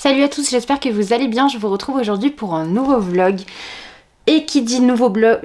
Salut à tous, j'espère que vous allez bien. Je vous retrouve aujourd'hui pour un nouveau vlog. Et qui dit nouveau vlog...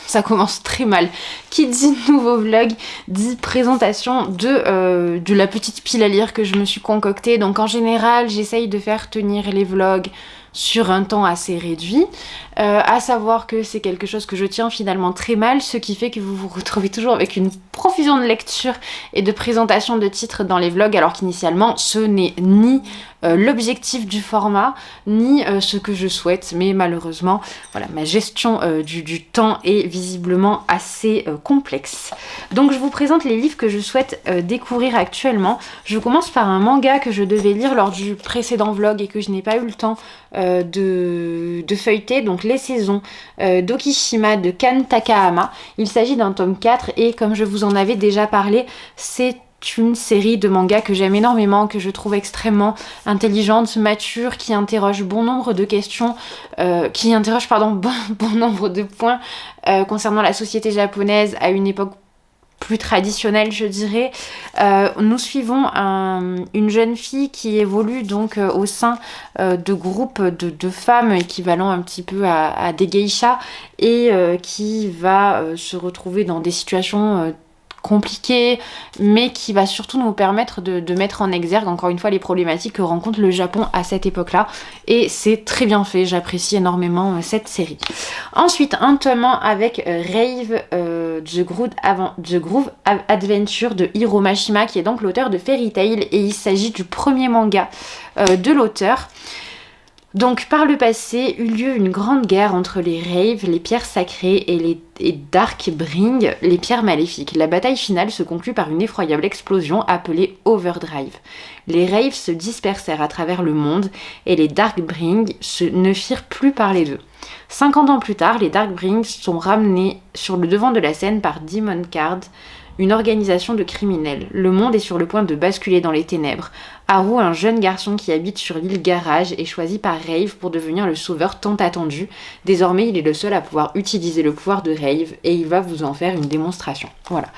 ça commence très mal. Qui dit nouveau vlog dit présentation de la petite pile à lire que je me suis concoctée. Donc en général, j'essaye de faire tenir les vlogs sur un temps assez réduit. À savoir que c'est quelque chose que je tiens finalement très mal, ce qui fait que vous vous retrouvez toujours avec une profusion de lecture et de présentation de titres dans les vlogs, alors qu'initialement ce n'est ni l'objectif du format, ni ce que je souhaite, mais malheureusement, voilà, ma gestion du temps est visiblement assez complexe. Donc je vous présente les livres que je souhaite découvrir actuellement. Je commence par un manga que je devais lire lors du précédent vlog et que je n'ai pas eu le temps de feuilleter, donc Les Saisons d'Okishima de Kan Takahama. Il s'agit d'un tome 4 et comme je vous en avais déjà parlé, c'est une série de mangas que j'aime énormément, que je trouve extrêmement intelligente, mature, qui interroge bon nombre de questions, bon nombre de points concernant la société japonaise à une époque plus traditionnelle, je dirais. Nous suivons une jeune fille qui évolue donc au sein de groupes de femmes équivalent un petit peu à des geishas et qui va se retrouver dans des situations compliqué, mais qui va surtout nous permettre de mettre en exergue encore une fois les problématiques que rencontre le Japon à cette époque-là, et c'est très bien fait, j'apprécie énormément cette série. Ensuite, un tome 1 avec Rave, The Groove Adventure de Hiro Mashima, qui est donc l'auteur de Fairy Tail, et il s'agit du premier manga de l'auteur. Donc par le passé, eut lieu une grande guerre entre les Raves, les pierres sacrées, et Darkbring, les pierres maléfiques. La bataille finale se conclut par une effroyable explosion appelée Overdrive. Les Raves se dispersèrent à travers le monde et les Darkbring ne firent plus parler d'eux. 50 ans plus tard, les Darkbring sont ramenés sur le devant de la scène par Demon Card, une organisation de criminels. Le monde est sur le point de basculer dans les ténèbres. Haru, un jeune garçon qui habite sur l'île Garage, est choisi par Rave pour devenir le sauveur tant attendu. Désormais, il est le seul à pouvoir utiliser le pouvoir de Rave et il va vous en faire une démonstration. Voilà.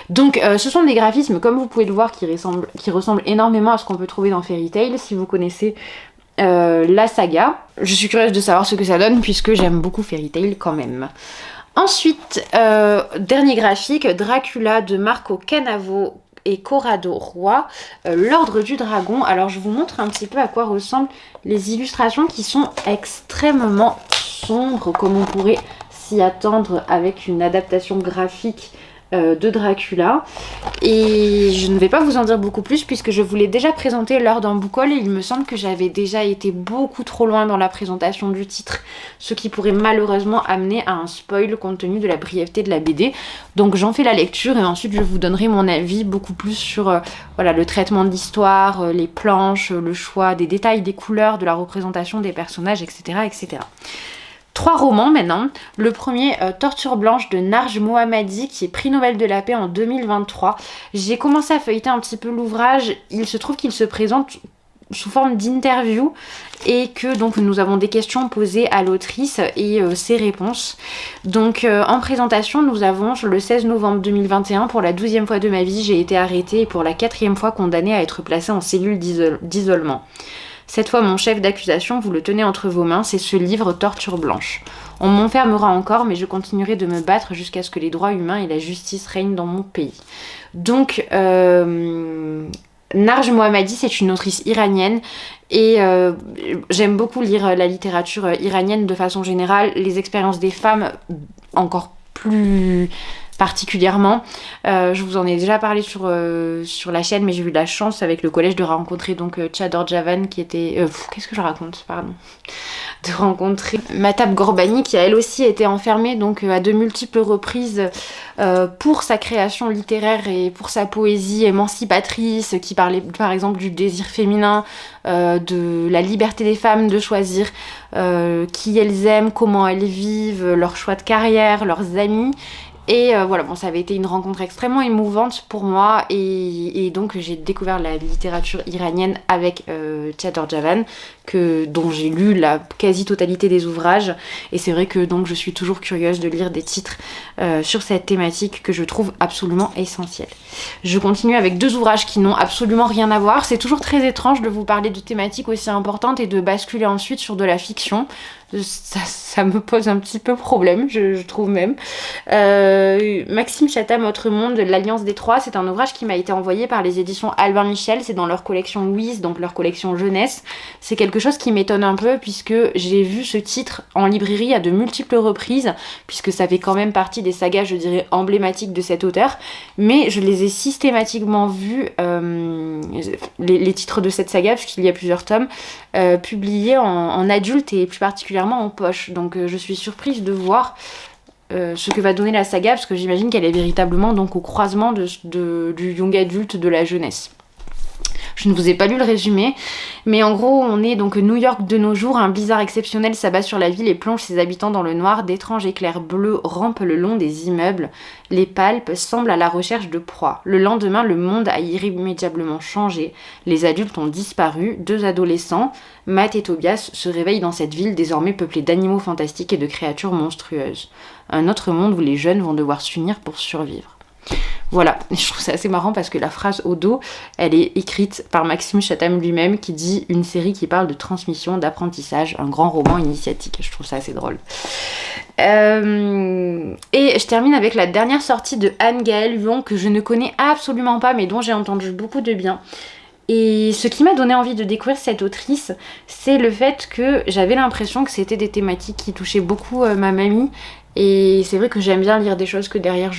Donc, ce sont des graphismes, comme vous pouvez le voir, qui ressemblent énormément à ce qu'on peut trouver dans Fairy Tail, si vous connaissez la saga. Je suis curieuse de savoir ce que ça donne, puisque j'aime beaucoup Fairy Tail quand même. Ensuite, dernier graphique, Dracula de Marco Canavo et Corrado Roy, l'Ordre du Dragon. Alors je vous montre un petit peu à quoi ressemblent les illustrations qui sont extrêmement sombres, comme on pourrait s'y attendre avec une adaptation graphique de Dracula. Et je ne vais pas vous en dire beaucoup plus puisque je vous l'ai déjà présenté lors d'un book haul et il me semble que j'avais déjà été beaucoup trop loin dans la présentation du titre, ce qui pourrait malheureusement amener à un spoil compte tenu de la brièveté de la BD. Donc j'en fais la lecture et ensuite je vous donnerai mon avis beaucoup plus sur voilà, le traitement de l'histoire, les planches, le choix des détails, des couleurs, de la représentation des personnages, etc. etc. 3 romans maintenant. Le premier, Torture Blanche de Narj Mohammadi, qui est prix Nobel de la paix en 2023. J'ai commencé à feuilleter un petit peu l'ouvrage. Il se trouve qu'il se présente sous forme d'interview et que donc nous avons des questions posées à l'autrice et ses réponses. Donc en présentation, nous avons le 16 novembre 2021, pour la 12e fois de ma vie, j'ai été arrêtée et pour la 4e fois condamnée à être placée en cellule d'isolement. Cette fois, mon chef d'accusation, vous le tenez entre vos mains, c'est ce livre Torture Blanche. On m'enfermera encore, mais je continuerai de me battre jusqu'à ce que les droits humains et la justice règnent dans mon pays. Donc, Narj Mohammadi, c'est une autrice iranienne et j'aime beaucoup lire la littérature iranienne de façon générale, les expériences des femmes encore plus particulièrement. Je vous en ai déjà parlé sur la chaîne, mais j'ai eu la chance avec le collège de rencontrer donc Chador Javan qui était... qu'est-ce que je raconte, pardon, de rencontrer Mahtab Gorbani qui a elle aussi été enfermée donc à de multiples reprises pour sa création littéraire et pour sa poésie émancipatrice qui parlait par exemple du désir féminin, de la liberté des femmes de choisir qui elles aiment, comment elles vivent, leur choix de carrière, leurs amis. Et voilà, bon, ça avait été une rencontre extrêmement émouvante pour moi et donc j'ai découvert la littérature iranienne avec Tchador Javan, dont j'ai lu la quasi-totalité des ouvrages. Et c'est vrai que donc je suis toujours curieuse de lire des titres sur cette thématique que je trouve absolument essentielle. Je continue avec 2 ouvrages qui n'ont absolument rien à voir. C'est toujours très étrange de vous parler de thématiques aussi importantes et de basculer ensuite sur de la fiction. Ça me pose un petit peu problème, je trouve même. Maxime Chatham, Autre Monde, L'Alliance des Trois, c'est un ouvrage qui m'a été envoyé par les éditions Albin Michel, c'est dans leur collection Louise, donc leur collection jeunesse. C'est quelque chose qui m'étonne un peu puisque j'ai vu ce titre en librairie à de multiples reprises, puisque ça fait quand même partie des sagas, je dirais, emblématiques de cet auteur, mais je les ai systématiquement vus, les titres de cette saga, puisqu'il y a plusieurs tomes, publiés en adulte et plus particulièrement en poche. Donc je suis surprise de voir ce que va donner la saga, parce que j'imagine qu'elle est véritablement donc au croisement du young adulte de la jeunesse. Je ne vous ai pas lu le résumé, mais en gros, on est donc New York de nos jours, un blizzard exceptionnel s'abat sur la ville et plonge ses habitants dans le noir, d'étranges éclairs bleus rampent le long des immeubles, les palpes semblent à la recherche de proies. Le lendemain, le monde a irrémédiablement changé, les adultes ont disparu, 2 adolescents, Matt et Tobias, se réveillent dans cette ville désormais peuplée d'animaux fantastiques et de créatures monstrueuses. Un autre monde où les jeunes vont devoir s'unir pour survivre. Voilà, je trouve ça assez marrant parce que la phrase au dos, elle est écrite par Maxime Chatham lui-même qui dit une série qui parle de transmission, d'apprentissage, un grand roman initiatique. Je trouve ça assez drôle. Et je termine avec la dernière sortie de Anne-Gaëlle Huon que je ne connais absolument pas mais dont j'ai entendu beaucoup de bien. Et ce qui m'a donné envie de découvrir cette autrice, c'est le fait que j'avais l'impression que c'était des thématiques qui touchaient beaucoup ma mamie. Et c'est vrai que j'aime bien lire des choses que derrière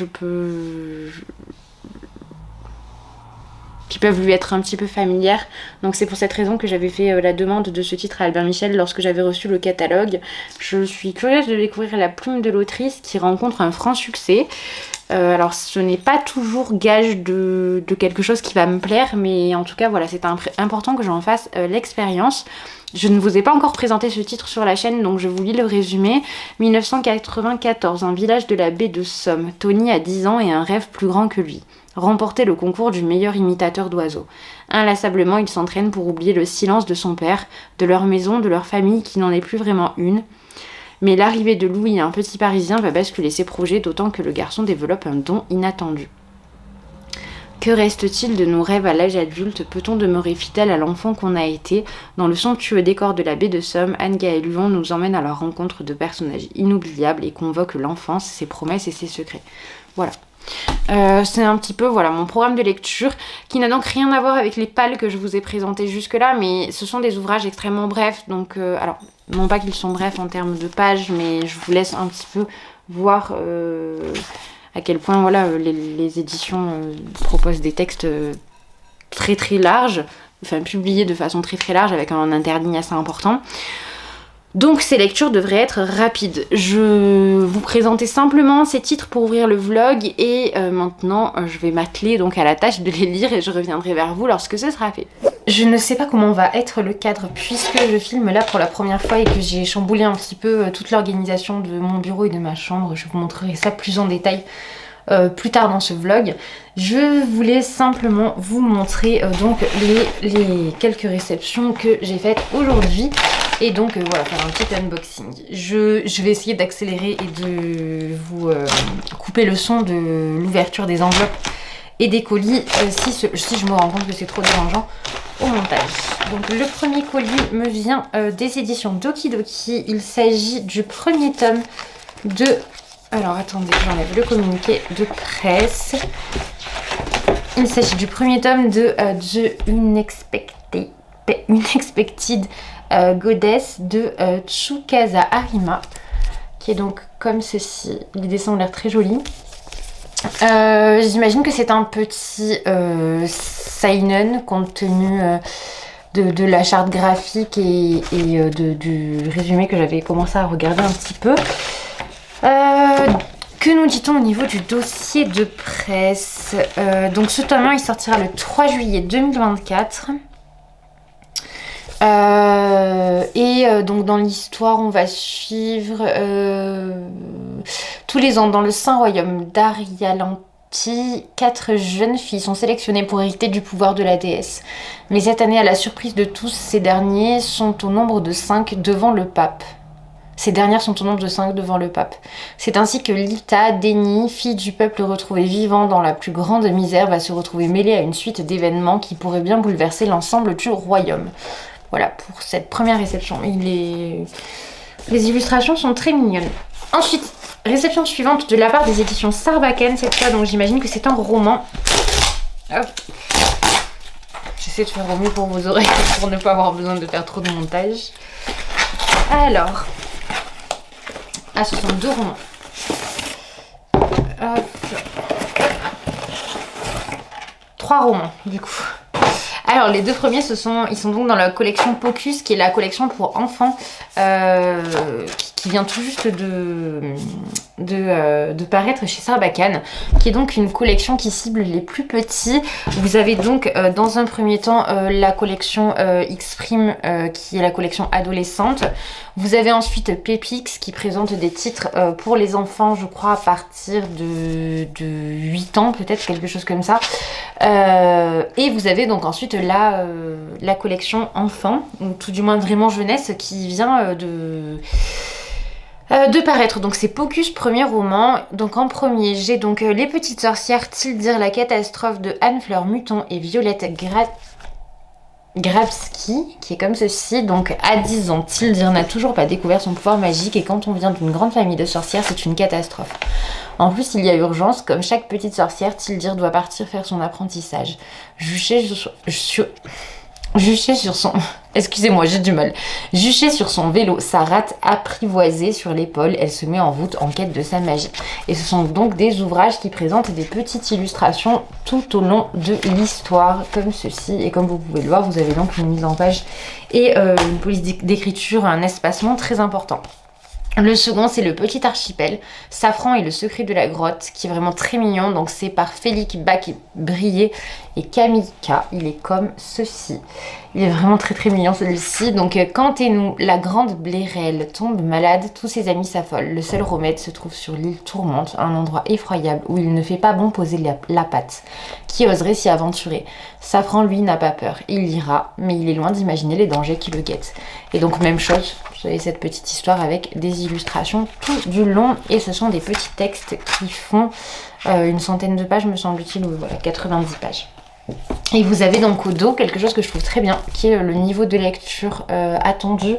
qui peuvent lui être un petit peu familières. Donc c'est pour cette raison que j'avais fait la demande de ce titre à Albin Michel lorsque j'avais reçu le catalogue. Je suis curieuse de découvrir la plume de l'autrice qui rencontre un franc succès. Alors ce n'est pas toujours gage de quelque chose qui va me plaire, mais en tout cas voilà, c'est important que j'en fasse l'expérience. Je ne vous ai pas encore présenté ce titre sur la chaîne, donc je vous lis le résumé. 1994, un village de la baie de Somme. Tony a 10 ans et un rêve plus grand que lui. Remporter le concours du meilleur imitateur d'oiseaux. Inlassablement, il s'entraîne pour oublier le silence de son père, de leur maison, de leur famille qui n'en est plus vraiment une. Mais l'arrivée de Louis, un petit Parisien, va basculer ses projets, d'autant que le garçon développe un don inattendu. Que reste-t-il de nos rêves à l'âge adulte? Peut-on demeurer fidèle à l'enfant qu'on a été? Dans le somptueux décor de la baie de Somme, Anne-Gaëlle Huon nous emmène à la rencontre de personnages inoubliables et convoque l'enfance, ses promesses et ses secrets. Voilà. C'est un petit peu voilà mon programme de lecture qui n'a donc rien à voir avec les pales que je vous ai présentées jusque là, mais ce sont des ouvrages extrêmement brefs, donc alors non pas qu'ils sont brefs en termes de pages, mais je vous laisse un petit peu voir à quel point voilà les éditions proposent des textes très très larges, enfin publiés de façon très très large avec un interligne assez important. Donc ces lectures devraient être rapides. Je vous présentais simplement ces titres pour ouvrir le vlog et maintenant je vais m'atteler donc à la tâche de les lire et je reviendrai vers vous lorsque ce sera fait. Je ne sais pas comment va être le cadre puisque je filme là pour la première fois et que j'ai chamboulé un petit peu toute l'organisation de mon bureau et de ma chambre. Je vous montrerai ça plus en détail plus tard dans ce vlog. Je voulais simplement vous montrer donc les quelques réceptions que j'ai faites aujourd'hui. Et donc voilà, faire un petit unboxing. Je vais essayer d'accélérer et de vous couper le son de l'ouverture des enveloppes et des colis si je me rends compte que c'est trop dérangeant au montage. Donc le premier colis me vient des éditions Doki Doki. Il s'agit du premier tome de... Alors attendez, j'enlève le communiqué de presse. Il s'agit du premier tome de The Unexpected Goddess de Tsukasa Arima, qui est donc comme ceci. Les dessins ont l'air très jolis. J'imagine que c'est un petit seinen compte tenu de la charte graphique et du résumé que j'avais commencé à regarder un petit peu. Que nous dit-on au niveau du dossier de presse? Donc ce tome 1 il sortira le 3 juillet 2024. Donc dans l'histoire on va suivre Tous les ans, dans le saint royaume d'Arialanti, 4 jeunes filles sont sélectionnées pour hériter du pouvoir de la déesse. Mais cette année, à la surprise de tous, ces derniers sont au nombre de 5 devant le pape. Ces dernières sont au nombre de 5 devant le pape. C'est ainsi que Lita, Déni, fille du peuple retrouvé vivant dans la plus grande misère, va se retrouver mêlée à une suite d'événements qui pourraient bien bouleverser l'ensemble du royaume. Voilà pour cette première réception. Les illustrations sont très mignonnes. Ensuite, réception suivante de la part des éditions Sarbacane, cette fois, donc j'imagine que c'est un roman. Hop. J'essaie de faire au mieux pour vos oreilles pour ne pas avoir besoin de faire trop de montage. Alors... Ah, ce sont 2 romans. Hop. 3 romans, du coup. Alors, les 2 premiers, ils sont donc dans la collection Pocus, qui est la collection pour enfants, qui vient tout juste de paraître chez Sarbacane, qui est donc une collection qui cible les plus petits. Vous avez donc, dans un premier temps, la collection X-Prime, qui est la collection adolescente. Vous avez ensuite Pépix, qui présente des titres pour les enfants, je crois, à partir de 8 ans, peut-être, quelque chose comme ça. Et vous avez donc ensuite la collection enfant, ou tout du moins vraiment jeunesse, qui vient de paraître. Donc c'est Pocus, premier roman. Donc en premier, j'ai donc Les Petites Sorcières, Tildir, la catastrophe de Anne-Fleur Muton et Violette Grabski, qui est comme ceci. Donc à 10 ans, Tildir n'a toujours pas découvert son pouvoir magique et quand on vient d'une grande famille de sorcières, c'est une catastrophe. En plus, il y a urgence, comme chaque petite sorcière, Tildir doit partir faire son apprentissage. Juché sur son... Excusez-moi, j'ai du mal. Juchée sur son vélo, sa rate apprivoisée sur l'épaule, elle se met en route en quête de sa magie. Et ce sont donc des ouvrages qui présentent des petites illustrations tout au long de l'histoire, comme ceci. Et comme vous pouvez le voir, vous avez donc une mise en page et une police d'écriture, un espacement très important. Le second, c'est Le Petit Archipel, Safran et le secret de la grotte, qui est vraiment très mignon. Donc c'est par Félix Bac-Brié et Camille K. Il est comme ceci. Il est vraiment très très mignon celui-ci. Donc quand Ténou, la grande Blérelle, tombe malade, tous ses amis s'affolent. Le seul remède se trouve sur l'île Tourmente, un endroit effroyable où il ne fait pas bon poser la patte. Qui oserait s'y aventurer? Safran, lui, n'a pas peur. Il ira, mais il est loin d'imaginer les dangers qui le guettent. Et donc même chose, vous avez cette petite histoire avec des illustrations tout du long. Et ce sont des petits textes qui font une centaine de pages, me semble-t-il, ou voilà, 90 pages. Et vous avez donc au dos quelque chose que je trouve très bien, qui est le niveau de lecture attendu,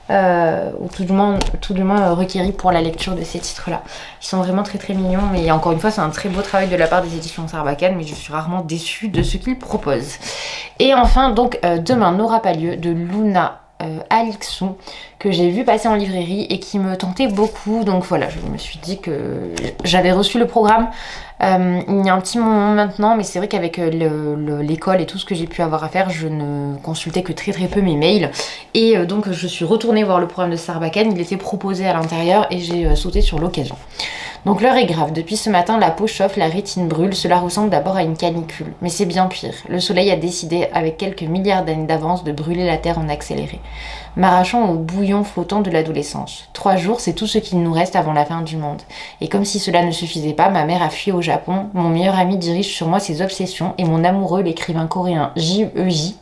ou tout du moins requéri pour la lecture de ces titres-là. Ils sont vraiment très très mignons, et encore une fois, c'est un très beau travail de la part des éditions Sarbacane, mais je suis rarement déçue de ce qu'ils proposent. Et enfin, donc, Demain n'aura pas lieu, de Luna Alixou, que j'ai vu passer en librairie et qui me tentait beaucoup. Donc voilà, je me suis dit que j'avais reçu le programme il y a un petit moment maintenant, mais c'est vrai qu'avec l'école et tout ce que j'ai pu avoir à faire, je ne consultais que très très peu mes mails. Et donc je suis retournée voir le programme de Sarbacane, il était proposé à l'intérieur et j'ai sauté sur l'occasion. Donc l'heure est grave, depuis ce matin la peau chauffe, la rétine brûle, cela ressemble d'abord à une canicule. Mais c'est bien pire, le soleil a décidé avec quelques milliards d'années d'avance de brûler la terre en accéléré, m'arrachant au bouillon flottant de l'adolescence. 3 jours, c'est tout ce qu'il nous reste avant la fin du monde. Et comme si cela ne suffisait pas, ma mère a fui au Japon, mon meilleur ami dirige sur moi ses obsessions et mon amoureux, l'écrivain coréen J.E.J.,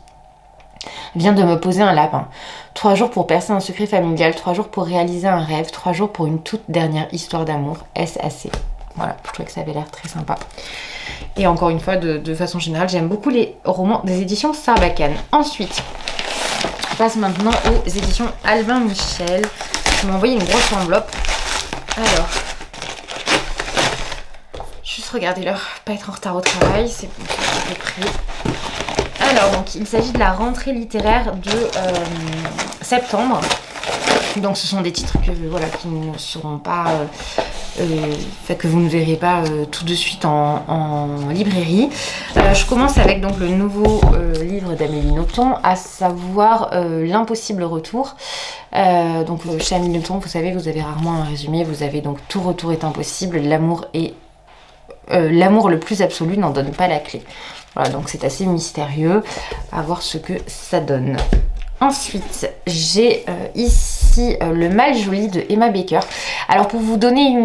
vient de me poser un lapin. 3 jours pour percer un secret familial, 3 jours pour réaliser un rêve, 3 jours pour une toute dernière histoire d'amour. Est-ce assez? Voilà, je trouvais que ça avait l'air très sympa. Et encore une fois, de façon générale, j'aime beaucoup les romans des éditions Sarbacane. Ensuite, on passe maintenant aux éditions Albin Michel. Je m'ai envoyé une grosse enveloppe. Alors, juste regardez l'heure, pas être en retard au travail, c'est bon, c'est pris. Alors, donc, il s'agit de la rentrée littéraire de septembre. Donc, ce sont des titres qui ne seront pas... que vous ne verrez pas tout de suite en librairie. Je commence avec donc le nouveau livre d'Amélie Nothomb, à savoir L'impossible retour. Donc, chez Amélie Nothomb, vous savez, vous avez rarement un résumé. Vous avez donc Tout retour est impossible, l'amour le plus absolu n'en donne pas la clé. Voilà, donc c'est assez mystérieux, à voir ce que ça donne. Ensuite, j'ai ici ici Le Mal Joli de Emma Baker. Alors pour vous donner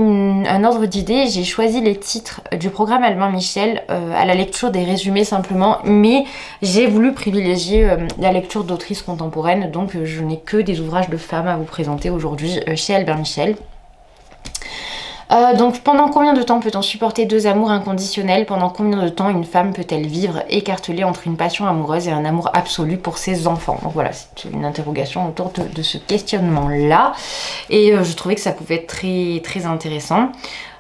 un ordre d'idée, j'ai choisi les titres du programme Albin Michel à la lecture des résumés simplement, mais j'ai voulu privilégier la lecture d'autrices contemporaines, donc je n'ai que des ouvrages de femmes à vous présenter aujourd'hui chez Albin Michel. Donc pendant combien de temps peut-on supporter deux amours inconditionnels? Pendant combien de temps une femme peut-elle vivre écartelée entre une passion amoureuse et un amour absolu pour ses enfants? Donc voilà, c'est une interrogation autour de ce questionnement-là. Et je trouvais que ça pouvait être très, très intéressant.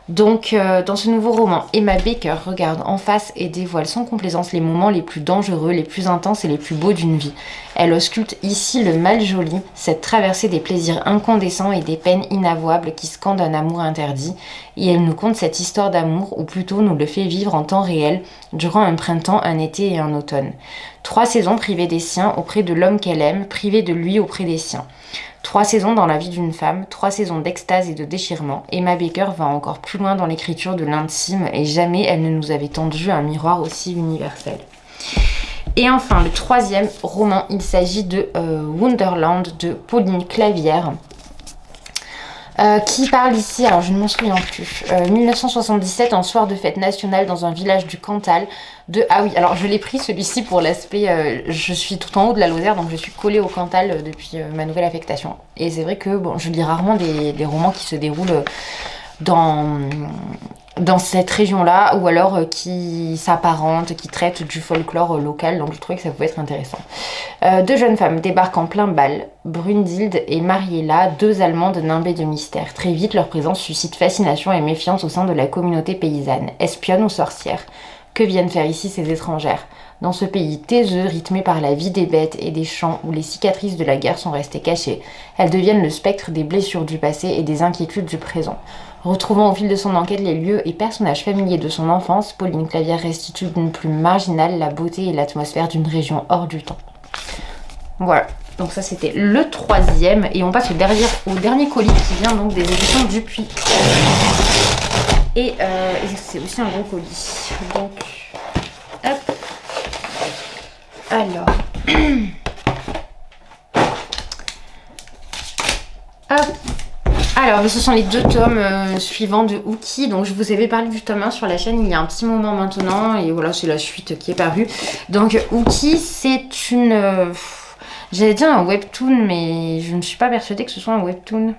Donc dans ce nouveau roman, Emma Baker regarde en face et dévoile sans complaisance les moments les plus dangereux, les plus intenses et les plus beaux d'une vie. Elle ausculte ici le mal joli, cette traversée des plaisirs incandescents et des peines inavouables qui scandent un amour interdit, et elle nous conte cette histoire d'amour, ou plutôt nous le fait vivre en temps réel, durant un printemps, un été et un automne. 3 saisons privées des siens auprès de l'homme qu'elle aime, privée de lui auprès des siens. 3 saisons dans la vie d'une femme, 3 saisons d'extase et de déchirement. Emma Baker va encore plus loin dans l'écriture de l'intime et jamais elle ne nous avait tendu un miroir aussi universel. Et enfin, le 3e roman, il s'agit de Wonderland de Pauline Clavière. Qui parle ici, alors je ne m'en souviens plus, 1977, un soir de fête nationale dans un village du Cantal de... Ah oui, alors je l'ai pris celui-ci pour l'aspect, je suis tout en haut de la Lozère, donc je suis collée au Cantal depuis ma nouvelle affectation. Et c'est vrai que bon, je lis rarement des romans qui se déroulent dans cette région-là, ou alors qui s'apparentent, qui traitent du folklore local, donc je trouvais que ça pouvait être intéressant. 2 jeunes femmes débarquent en plein bal, Brunhilde et Mariella, 2 Allemandes nimbées de mystère. Très vite, leur présence suscite fascination et méfiance au sein de la communauté paysanne. Espionnes ou sorcières? Que viennent faire ici ces étrangères? Dans ce pays taiseux, rythmé par la vie des bêtes et des champs où les cicatrices de la guerre sont restées cachées, elles deviennent le spectre des blessures du passé et des inquiétudes du présent. Retrouvant au fil de son enquête les lieux et personnages familiers de son enfance, Pauline Clavière restitue d'une plume marginale la beauté et l'atmosphère d'une région hors du temps. Voilà, donc ça c'était le 3e, et on passe au dernier colis qui vient donc des éditions Dupuis. Et c'est aussi un gros colis. Donc, hop. Alors, hop. Alors, ce sont les 2 tomes suivants de Ookie. Donc, je vous avais parlé du tome 1 sur la chaîne il y a un petit moment maintenant. Et voilà, c'est la suite qui est parue. Donc, Ookie, c'est une... j'allais dire un webtoon, mais je ne suis pas persuadée que ce soit un webtoon.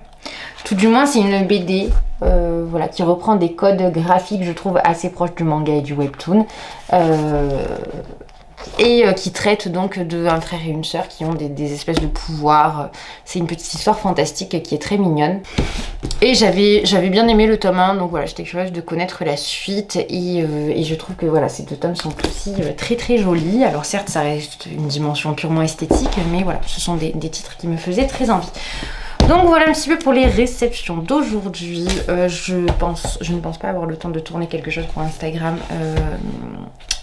Tout du moins, c'est une BD voilà, qui reprend des codes graphiques, je trouve, assez proches du manga et du webtoon. Et qui traite donc d'un frère et une sœur qui ont des espèces de pouvoirs. C'est une petite histoire fantastique qui est très mignonne. Et j'avais bien aimé le tome 1, donc voilà, j'étais curieuse de connaître la suite. Et je trouve que voilà, ces 2 tomes sont aussi très très jolis. Alors certes, ça reste une dimension purement esthétique, mais voilà, ce sont des titres qui me faisaient très envie. Donc voilà un petit peu pour les réceptions d'aujourd'hui. Je ne pense pas avoir le temps de tourner quelque chose pour Instagram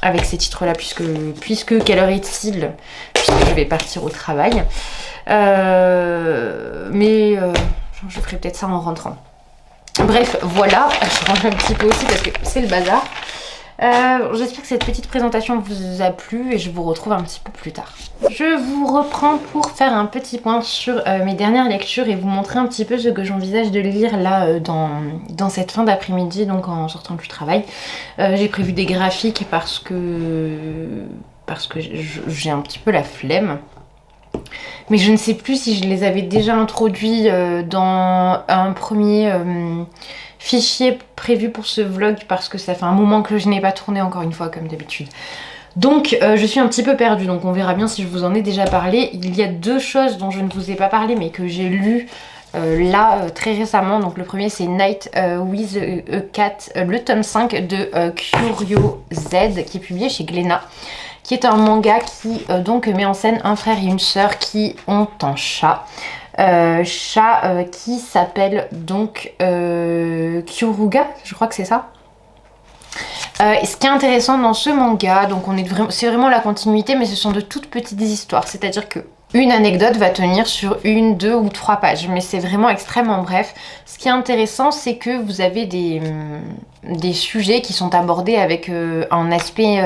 avec ces titres-là, puisque quelle heure est-il? Puisque je vais partir au travail. Mais je ferai peut-être ça en rentrant. Bref, voilà, je range un petit peu aussi parce que c'est le bazar. J'espère que cette petite présentation vous a plu et je vous retrouve un petit peu plus tard. Je vous reprends pour faire un petit point sur mes dernières lectures et vous montrer un petit peu ce que j'envisage de lire là dans cette fin d'après-midi, donc en sortant du travail. J'ai prévu des graphiques parce que j'ai un petit peu la flemme. Mais je ne sais plus si je les avais déjà introduits dans un premier fichier prévu pour ce vlog, parce que ça fait un moment que je n'ai pas tourné, encore une fois comme d'habitude. Donc je suis un petit peu perdue, donc on verra bien si je vous en ai déjà parlé. Il y a 2 choses dont je ne vous ai pas parlé mais que j'ai lues là très récemment. Donc le premier c'est Night with a Cat, le tome 5 de Curio Z qui est publié chez Glénat, qui est un manga qui donc met en scène un frère et une sœur qui ont un chat. Qui s'appelle donc Kyoruga, je crois que c'est ça. Ce qui est intéressant dans ce manga, donc c'est vraiment la continuité, mais ce sont de toutes petites histoires, c'est-à-dire que une anecdote va tenir sur 1, 2 ou 3 pages, mais c'est vraiment extrêmement bref. Ce qui est intéressant, c'est que vous avez des sujets qui sont abordés avec un aspect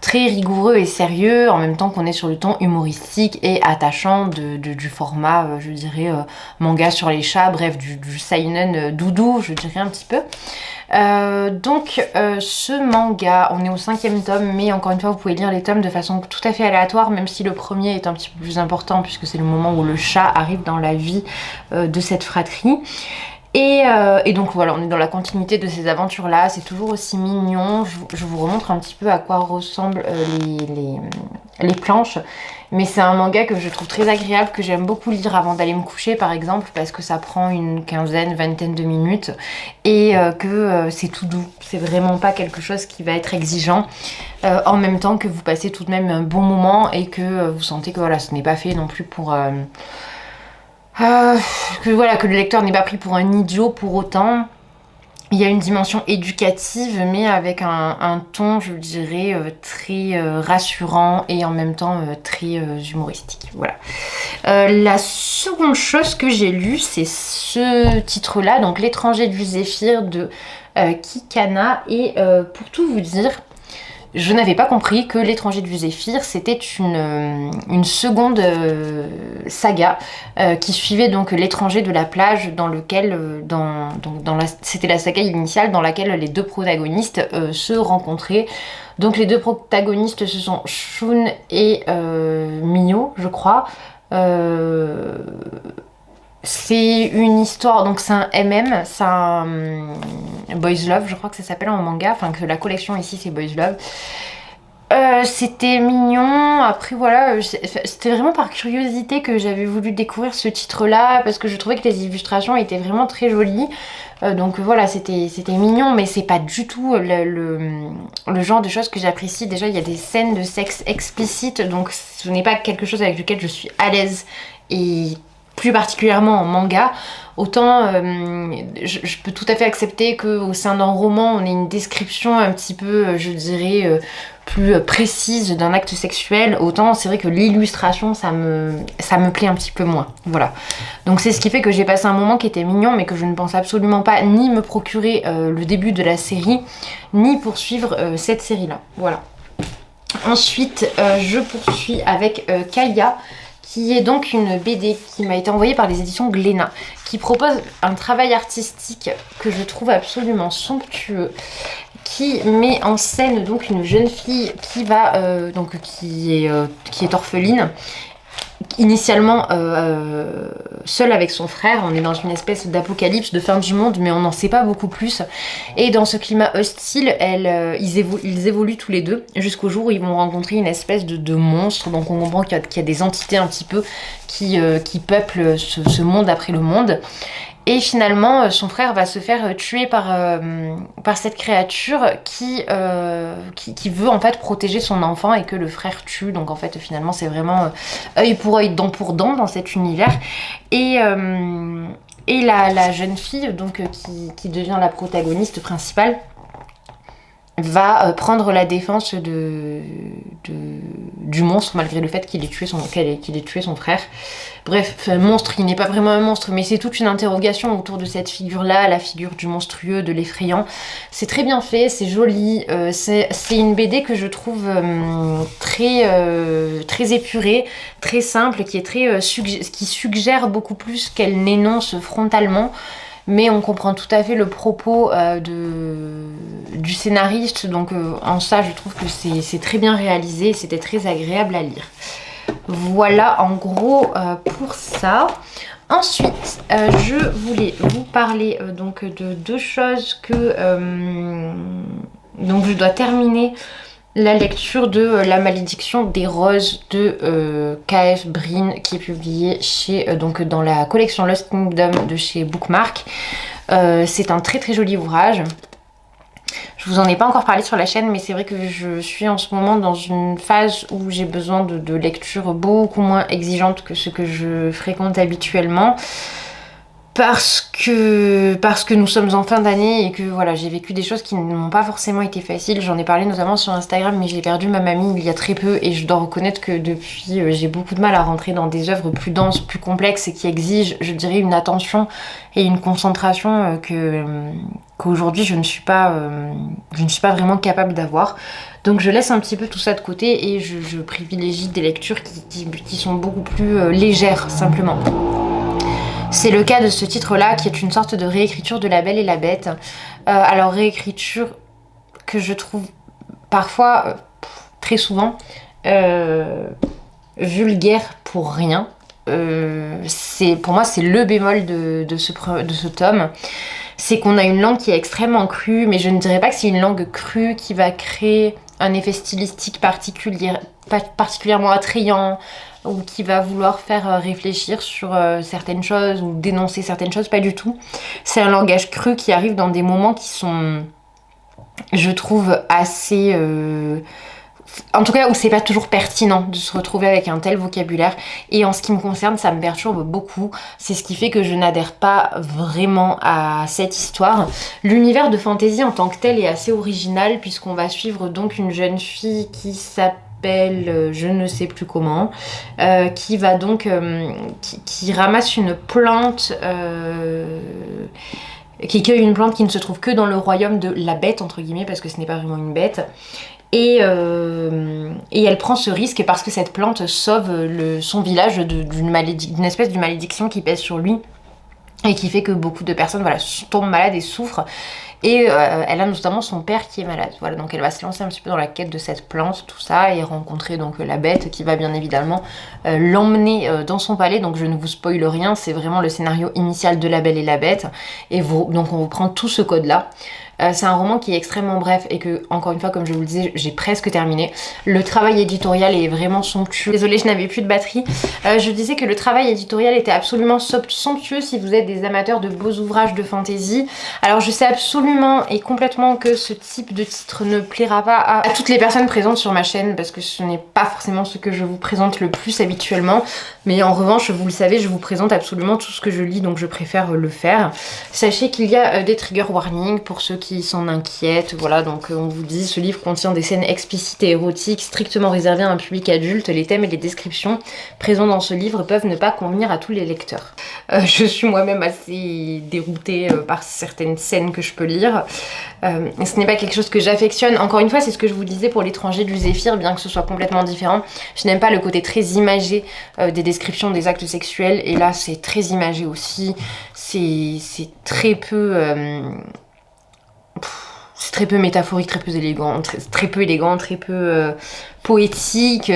très rigoureux et sérieux, en même temps qu'on est sur le ton humoristique et attachant du format, je dirais, manga sur les chats, bref, du seinen doudou, je dirais un petit peu. Donc ce manga, on est au 5e tome, mais encore une fois vous pouvez lire les tomes de façon tout à fait aléatoire, même si le premier est un petit peu plus important puisque c'est le moment où le chat arrive dans la vie de cette fratrie. Et donc voilà, on est dans la continuité de ces aventures là, c'est toujours aussi mignon. Je vous remontre un petit peu à quoi ressemblent les planches. Mais c'est un manga que je trouve très agréable, que j'aime beaucoup lire avant d'aller me coucher par exemple, parce que ça prend une quinzaine, vingtaine de minutes et que c'est tout doux. C'est vraiment pas quelque chose qui va être exigeant, en même temps que vous passez tout de même un bon moment et que vous sentez que voilà, ce n'est pas fait non plus pour... que le lecteur n'est pas pris pour un idiot pour autant. Il y a une dimension éducative, mais avec un ton, je dirais, très rassurant et en même temps très humoristique. Voilà. La seconde chose que j'ai lue, c'est ce titre-là, donc L'étranger du Zéphyr de Kikana. Et pour tout vous dire, je n'avais pas compris que L'étranger du Zéphyr, c'était une seconde saga qui suivait donc L'étranger de la plage, dans lequel, c'était la saga initiale dans laquelle les deux protagonistes se rencontraient. Donc les deux protagonistes, ce sont Shun et Mio, je crois. C'est une histoire, donc c'est un MM, c'est un Boys Love, je crois que ça s'appelle en manga, enfin que la collection ici c'est Boys Love. C'était mignon, après voilà, c'était vraiment par curiosité que j'avais voulu découvrir ce titre-là, parce que je trouvais que les illustrations étaient vraiment très jolies. Donc voilà, c'était mignon, mais c'est pas du tout le genre de choses que j'apprécie. Déjà, il y a des scènes de sexe explicites, donc ce n'est pas quelque chose avec lequel je suis à l'aise, et plus particulièrement en manga. Autant je peux tout à fait accepter qu'au sein d'un roman, on ait une description un petit peu, je dirais, plus précise d'un acte sexuel, autant c'est vrai que l'illustration, ça me plaît un petit peu moins. Voilà. Donc c'est ce qui fait que j'ai passé un moment qui était mignon, mais que je ne pense absolument pas ni me procurer le début de la série, ni poursuivre cette série-là. Voilà. Ensuite, je poursuis avec Kaya, qui est donc une BD qui m'a été envoyée par les éditions Glénat, qui propose un travail artistique que je trouve absolument somptueux, qui met en scène donc une jeune fille qui va qui est orpheline, initialement seule avec son frère. On est dans une espèce d'apocalypse, de fin du monde, mais on n'en sait pas beaucoup plus. Et dans ce climat hostile, ils évoluent tous les deux jusqu'au jour où ils vont rencontrer une espèce de monstre. Donc on comprend qu'il y a des entités un petit peu qui peuplent ce monde après le monde. Et finalement, son frère va se faire tuer par cette créature qui veut en fait protéger son enfant et que le frère tue. Donc en fait, finalement, c'est vraiment œil pour œil, dent pour dent dans cet univers. Et la jeune fille, donc qui devient la protagoniste principale, va prendre la défense du monstre, malgré le fait qu'il ait tué son frère. Bref, monstre, il n'est pas vraiment un monstre, mais c'est toute une interrogation autour de cette figure-là, la figure du monstrueux, de l'effrayant. C'est très bien fait, c'est joli, c'est une BD que je trouve très épurée, très simple, qui suggère beaucoup plus qu'elle n'énonce frontalement. Mais on comprend tout à fait le propos du scénariste, donc en ça je trouve que c'est très bien réalisé et c'était très agréable à lire. Voilà en gros pour ça. Ensuite, je voulais vous parler donc de deux choses que donc je dois terminer la lecture de La Malédiction des Roses de K.F. Breene, qui est publié donc dans la collection Lost Kingdom de chez Bookmark. C'est un très très joli ouvrage. Je vous en ai pas encore parlé sur la chaîne, mais c'est vrai que je suis en ce moment dans une phase où j'ai besoin de lecture beaucoup moins exigeante que ce que je fréquente habituellement. parce que nous sommes en fin d'année et que voilà, j'ai vécu des choses qui n'ont pas forcément été faciles. J'en ai parlé notamment sur Instagram, mais j'ai perdu ma mamie il y a très peu et je dois reconnaître que depuis j'ai beaucoup de mal à rentrer dans des œuvres plus denses, plus complexes et qui exigent, je dirais, une attention et une concentration qu'aujourd'hui je ne suis pas vraiment capable d'avoir. Donc je laisse un petit peu tout ça de côté et je privilégie des lectures qui sont beaucoup plus légères simplement. C'est le cas de ce titre-là, qui est une sorte de réécriture de La Belle et la Bête. Alors réécriture que je trouve parfois, très souvent, vulgaire pour rien. Pour moi, c'est le bémol de ce tome. C'est qu'on a une langue qui est extrêmement crue, mais je ne dirais pas que c'est une langue crue qui va créer un effet stylistique particulièrement attrayant, ou qui va vouloir faire réfléchir sur certaines choses ou dénoncer certaines choses, pas du tout. C'est un langage cru qui arrive dans des moments qui sont, je trouve, assez... en tout cas, où c'est pas toujours pertinent de se retrouver avec un tel vocabulaire. Et en ce qui me concerne, ça me perturbe beaucoup. C'est ce qui fait que je n'adhère pas vraiment à cette histoire. L'univers de fantasy en tant que tel est assez original, puisqu'on va suivre donc une jeune fille qui s'appelle je ne sais plus comment, qui va donc qui ramasse une plante, qui cueille une plante qui ne se trouve que dans le royaume de la bête, entre guillemets, parce que ce n'est pas vraiment une bête. Et elle prend ce risque parce que cette plante sauve son village d'une espèce de malédiction qui pèse sur lui et qui fait que beaucoup de personnes tombent malades et souffrent. Et elle a notamment son père qui est malade. Voilà, donc elle va se lancer un petit peu dans la quête de cette plante, tout ça, et rencontrer donc la bête qui va bien évidemment l'emmener dans son palais. Donc je ne vous spoile rien, c'est vraiment le scénario initial de La Belle et la Bête. Et donc on reprend tout ce code-là. C'est un roman qui est extrêmement bref et que, encore une fois, comme je vous le disais, j'ai presque terminé. Le travail éditorial est vraiment somptueux. Désolée, je n'avais plus de batterie. Je disais que le travail éditorial était absolument somptueux si vous êtes des amateurs de beaux ouvrages de fantasy. Alors je sais absolument et complètement que ce type de titre ne plaira pas à toutes les personnes présentes sur ma chaîne, parce que ce n'est pas forcément ce que je vous présente le plus habituellement. Mais en revanche, vous le savez, je vous présente absolument tout ce que je lis, donc je préfère le faire. Sachez qu'il y a des trigger warnings pour ceux qui s'en inquiètent. Voilà, donc on vous dit, ce livre contient des scènes explicites et érotiques strictement réservées à un public adulte. Les thèmes et les descriptions présents dans ce livre peuvent ne pas convenir à tous les lecteurs. Je suis moi-même assez déroutée par certaines scènes que je peux lire. Ce n'est pas quelque chose que j'affectionne. Encore une fois, c'est ce que je vous disais pour L'étranger du Zéphyr, bien que ce soit complètement différent. Je n'aime pas le côté très imagé des descriptions des actes sexuels, et là c'est très imagé aussi. C'est très peu... c'est très peu métaphorique, très peu élégant, très peu poétique.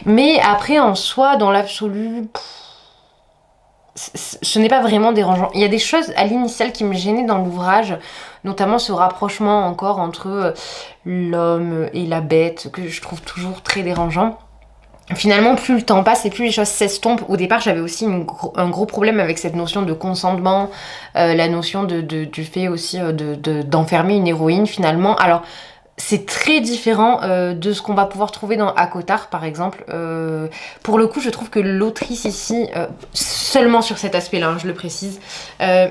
Mais après, en soi, dans l'absolu, ce n'est pas vraiment dérangeant. Il y a des choses à l'initiale qui me gênaient dans l'ouvrage, notamment ce rapprochement encore entre l'homme et la bête, que je trouve toujours très dérangeant. Finalement, plus le temps passe et plus les choses s'estompent. Au départ, j'avais aussi un gros problème avec cette notion de consentement, la notion du fait aussi d'enfermer une héroïne finalement. Alors, c'est très différent de ce qu'on va pouvoir trouver dans ACOTAR par exemple. Pour le coup, je trouve que l'autrice ici, seulement sur cet aspect-là, hein, je le précise,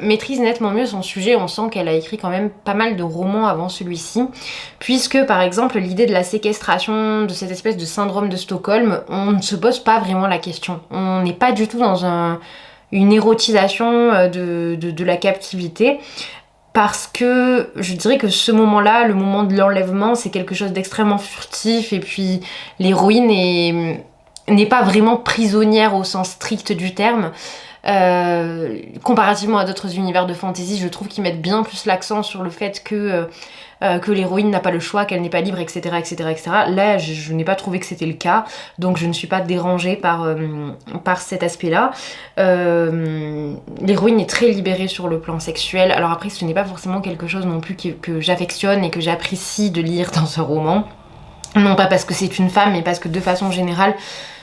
maîtrise nettement mieux son sujet. On sent qu'elle a écrit quand même pas mal de romans avant celui-ci, puisque par exemple l'idée de la séquestration, de cette espèce de syndrome de Stockholm, on ne se pose pas vraiment la question. On n'est pas du tout dans une érotisation de la captivité. Parce que je dirais que ce moment-là, le moment de l'enlèvement, c'est quelque chose d'extrêmement furtif, et puis l'héroïne n'est pas vraiment prisonnière au sens strict du terme. Comparativement à d'autres univers de fantasy, je trouve qu'ils mettent bien plus l'accent sur le fait que l'héroïne n'a pas le choix, qu'elle n'est pas libre, etc. etc., etc. Là, je n'ai pas trouvé que c'était le cas, donc je ne suis pas dérangée par cet aspect-là. L'héroïne est très libérée sur le plan sexuel. Alors après, ce n'est pas forcément quelque chose non plus que j'affectionne et que j'apprécie de lire dans un roman. Non pas parce que c'est une femme, mais parce que de façon générale,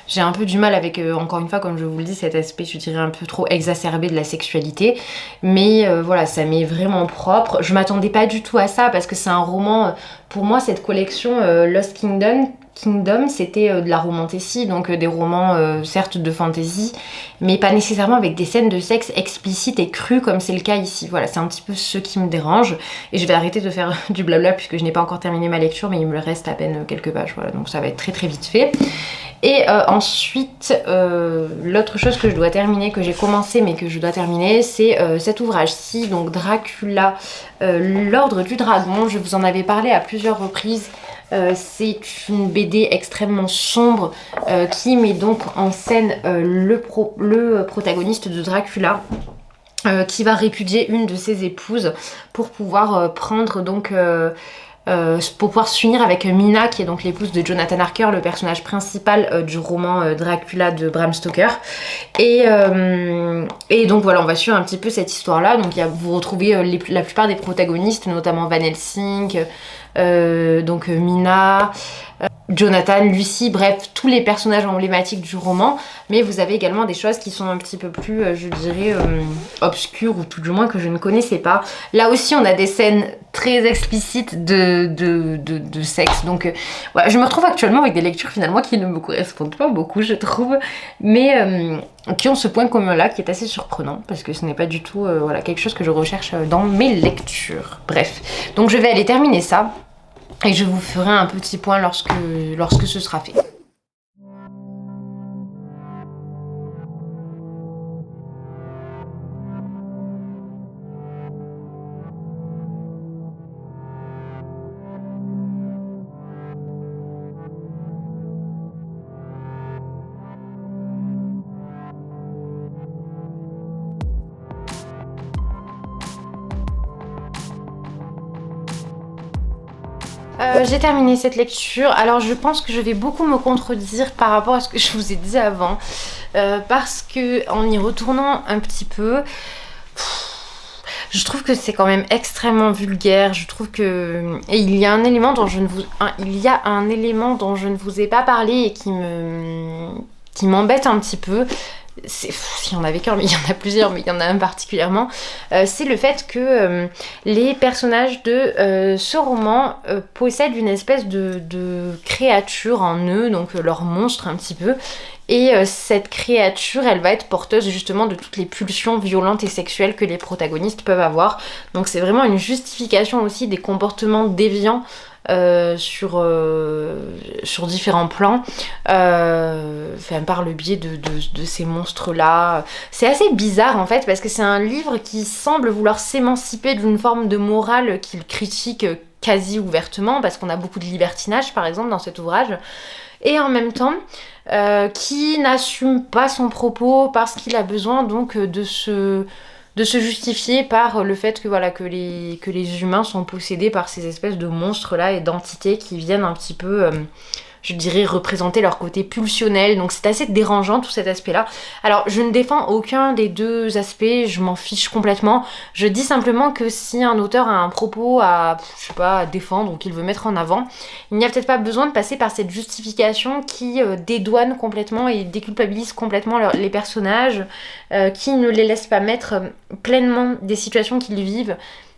j'ai un peu du mal avec, encore une fois, comme je vous le dis, cet aspect, je dirais, un peu trop exacerbé de la sexualité. Mais voilà, ça m'est vraiment propre. Je m'attendais pas du tout à ça, parce que c'est un roman... pour moi, cette collection Lost Kingdom, Kingdom, c'était de la romantasy, donc des romans certes de fantasy, mais pas nécessairement avec des scènes de sexe explicites et crues comme c'est le cas ici. Voilà, c'est un petit peu ce qui me dérange. Et je vais arrêter de faire du blabla puisque je n'ai pas encore terminé ma lecture, mais il me reste à peine quelques pages. Voilà, donc ça va être très très vite fait. Et ensuite, l'autre chose que je dois terminer, que j'ai commencé mais que je dois terminer, c'est cet ouvrage-ci, donc Dracula, l'Ordre du Dragon. Je vous en avais parlé à plusieurs reprises. C'est une BD extrêmement sombre qui met donc en scène le protagoniste de Dracula. Qui va répudier une de ses épouses pour pouvoir prendre donc pour pouvoir s'unir avec Mina, qui est donc l'épouse de Jonathan Harker, le personnage principal du roman Dracula de Bram Stoker. Et donc voilà, on va suivre un petit peu cette histoire-là. Donc vous retrouvez la plupart des protagonistes, notamment Van Helsing, donc Mina, Jonathan, Lucy, bref, tous les personnages emblématiques du roman, mais vous avez également des choses qui sont un petit peu plus, je dirais, obscures, ou tout du moins que je ne connaissais pas. Là aussi, on a des scènes très explicites de sexe, donc voilà, je me retrouve actuellement avec des lectures finalement qui ne me correspondent pas beaucoup, je trouve, mais qui ont ce point commun-là qui est assez surprenant, parce que ce n'est pas du tout voilà, quelque chose que je recherche dans mes lectures. Bref, donc je vais aller terminer ça. Et je vous ferai un petit point lorsque ce sera fait. J'ai terminé cette lecture. Alors je pense que je vais beaucoup me contredire par rapport à ce que je vous ai dit avant, parce que en y retournant un petit peu, je trouve que c'est quand même extrêmement vulgaire. Je trouve que il y a un élément dont je ne vous ai pas parlé et qui m'embête un petit peu. Il y en avait qu'un, mais il y en a plusieurs, mais il y en a un particulièrement. C'est le fait que les personnages de ce roman possèdent une espèce de créature en eux, donc leur monstre un petit peu. Et cette créature, elle va être porteuse justement de toutes les pulsions violentes et sexuelles que les protagonistes peuvent avoir. Donc c'est vraiment une justification aussi des comportements déviants sur différents plans, par le biais de ces monstres-là. C'est assez bizarre en fait, parce que c'est un livre qui semble vouloir s'émanciper d'une forme de morale qu'il critique quasi ouvertement, parce qu'on a beaucoup de libertinage par exemple dans cet ouvrage, et en même temps qui n'assume pas son propos parce qu'il a besoin donc de se justifier par le fait que voilà que les humains sont possédés par ces espèces de monstres là et d'entités qui viennent un petit peu je dirais représenter leur côté pulsionnel. Donc c'est assez dérangeant tout cet aspect là. Alors je ne défends aucun des deux aspects, je m'en fiche complètement. Je dis simplement que si un auteur a un propos à défendre ou qu'il veut mettre en avant, il n'y a peut-être pas besoin de passer par cette justification qui dédouane complètement et déculpabilise complètement les personnages, qui ne les laisse pas mettre pleinement des situations qu'ils vivent.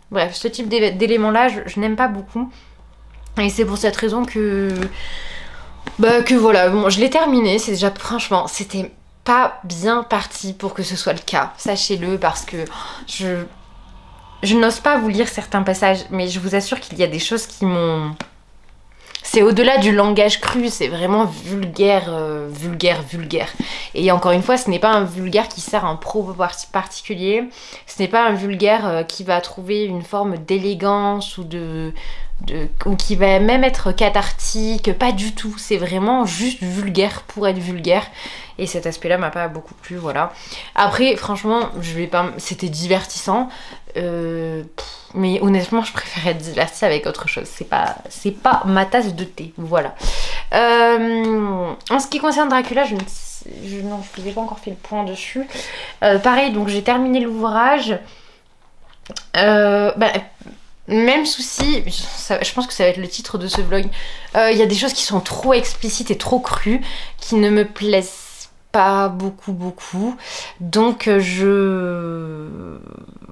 Bref, ce type d'éléments là je n'aime pas beaucoup, et c'est pour cette raison que voilà, bon, je l'ai terminé. C'est déjà, franchement, c'était pas bien parti pour que ce soit le cas, sachez-le, parce que je n'ose pas vous lire certains passages, mais je vous assure qu'il y a des choses qui m'ont... C'est au-delà du langage cru, c'est vraiment vulgaire. Et encore une fois, ce n'est pas un vulgaire qui sert un propos particulier, ce n'est pas un vulgaire qui va trouver une forme d'élégance ou ou qui va même être cathartique, pas du tout, c'est vraiment juste vulgaire pour être vulgaire, et cet aspect là m'a pas beaucoup plu, voilà. Après franchement c'était divertissant, mais honnêtement je préfère être divertie avec autre chose, c'est pas ma tasse de thé, voilà. En ce qui concerne Dracula, je vous ai pas encore fait le point dessus. Pareil, donc j'ai terminé l'ouvrage. Même souci, je pense que ça va être le titre de ce vlog. Il y a des choses qui sont trop explicites et trop crues, qui ne me plaisent pas beaucoup. Donc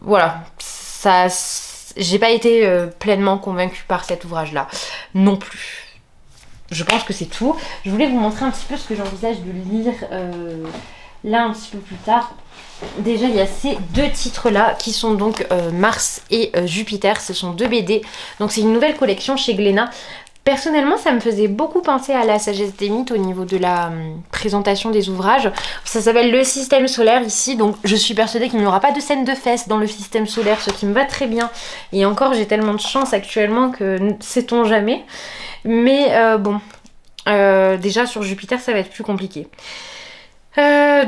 voilà, j'ai pas été pleinement convaincue par cet ouvrage-là, non plus. je pense que c'est tout. Je voulais vous montrer un petit peu ce que j'envisage de lire là un petit peu plus tard. Déjà, il y a ces deux titres-là qui sont donc Mars et Jupiter. Ce sont 2 BD. Donc c'est une nouvelle collection chez Glénat. Personnellement, ça me faisait beaucoup penser à la Sagesse des Mythes au niveau de la présentation des ouvrages. Ça s'appelle le système solaire ici, donc je suis persuadée qu'il n'y aura pas de scène de fesses dans le système solaire, ce qui me va très bien. Et encore, j'ai tellement de chance actuellement que sait-on jamais. Mais bon, déjà sur Jupiter, ça va être plus compliqué.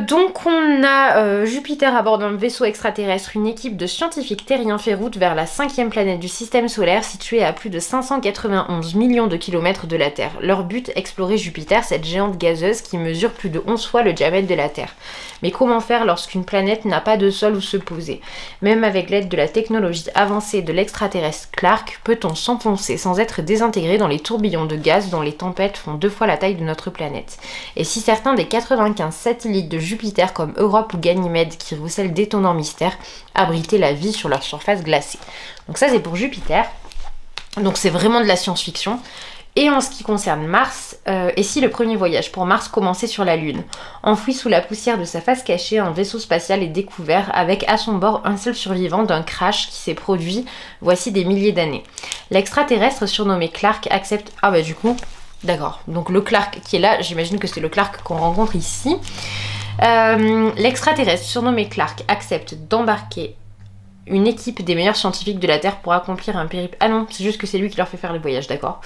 Donc on a Jupiter à bord d'un vaisseau extraterrestre, une équipe de scientifiques terriens fait route vers la 5e planète du système solaire située à plus de 591 millions de kilomètres de la Terre. Leur but, explorer Jupiter, cette géante gazeuse qui mesure plus de 11 fois le diamètre de la Terre. Mais comment faire lorsqu'une planète n'a pas de sol où se poser? Même avec l'aide de la technologie avancée de l'extraterrestre Clark, peut-on s'enfoncer sans être désintégré dans les tourbillons de gaz dont les tempêtes font 2 fois la taille de notre planète? Et si certains des 95 satellites de Jupiter comme Europe ou Ganymède, qui recèlent d'étonnants mystères, abritaient la vie sur leur surface glacée? Donc ça c'est pour Jupiter. Donc c'est vraiment de la science-fiction. Et en ce qui concerne Mars, et si le premier voyage pour Mars commençait sur la Lune? Enfoui sous la poussière de sa face cachée, un vaisseau spatial est découvert avec à son bord un seul survivant d'un crash qui s'est produit voici des milliers d'années. L'extraterrestre surnommé Clark accepte... Ah bah du coup, d'accord. Donc le Clark qui est là, j'imagine que c'est le Clark qu'on rencontre ici. L'extraterrestre surnommé Clark accepte d'embarquer une équipe des meilleurs scientifiques de la Terre pour accomplir un périple... Ah non, c'est juste que c'est lui qui leur fait faire les voyages, d'accord.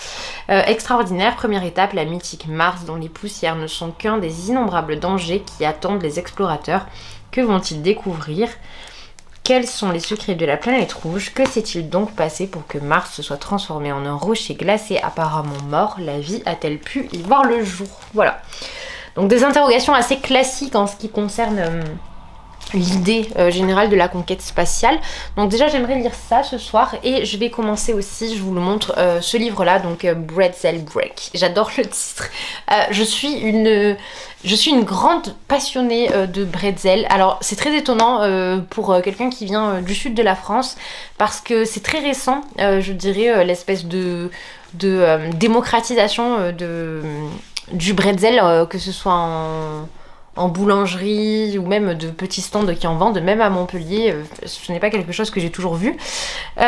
Extraordinaire, première étape, la mythique Mars, dont les poussières ne sont qu'un des innombrables dangers qui attendent les explorateurs. Que vont-ils découvrir? Quels sont les secrets de la planète rouge? Que s'est-il donc passé pour que Mars se soit transformé en un rocher glacé apparemment mort? La vie a-t-elle pu y voir le jour? Voilà. Donc des interrogations assez classiques en ce qui concerne... l'idée générale de la conquête spatiale. Donc déjà j'aimerais lire ça ce soir et je vais commencer aussi, je vous le montre, ce livre là, donc Bretzel Break. J'adore le titre. Je suis une grande passionnée de bretzel. Alors c'est très étonnant pour quelqu'un qui vient du sud de la France parce que c'est très récent, je dirais, l'espèce de démocratisation du bretzel, que ce soit en boulangerie ou même de petits stands qui en vendent, même à Montpellier, ce n'est pas quelque chose que j'ai toujours vu, ou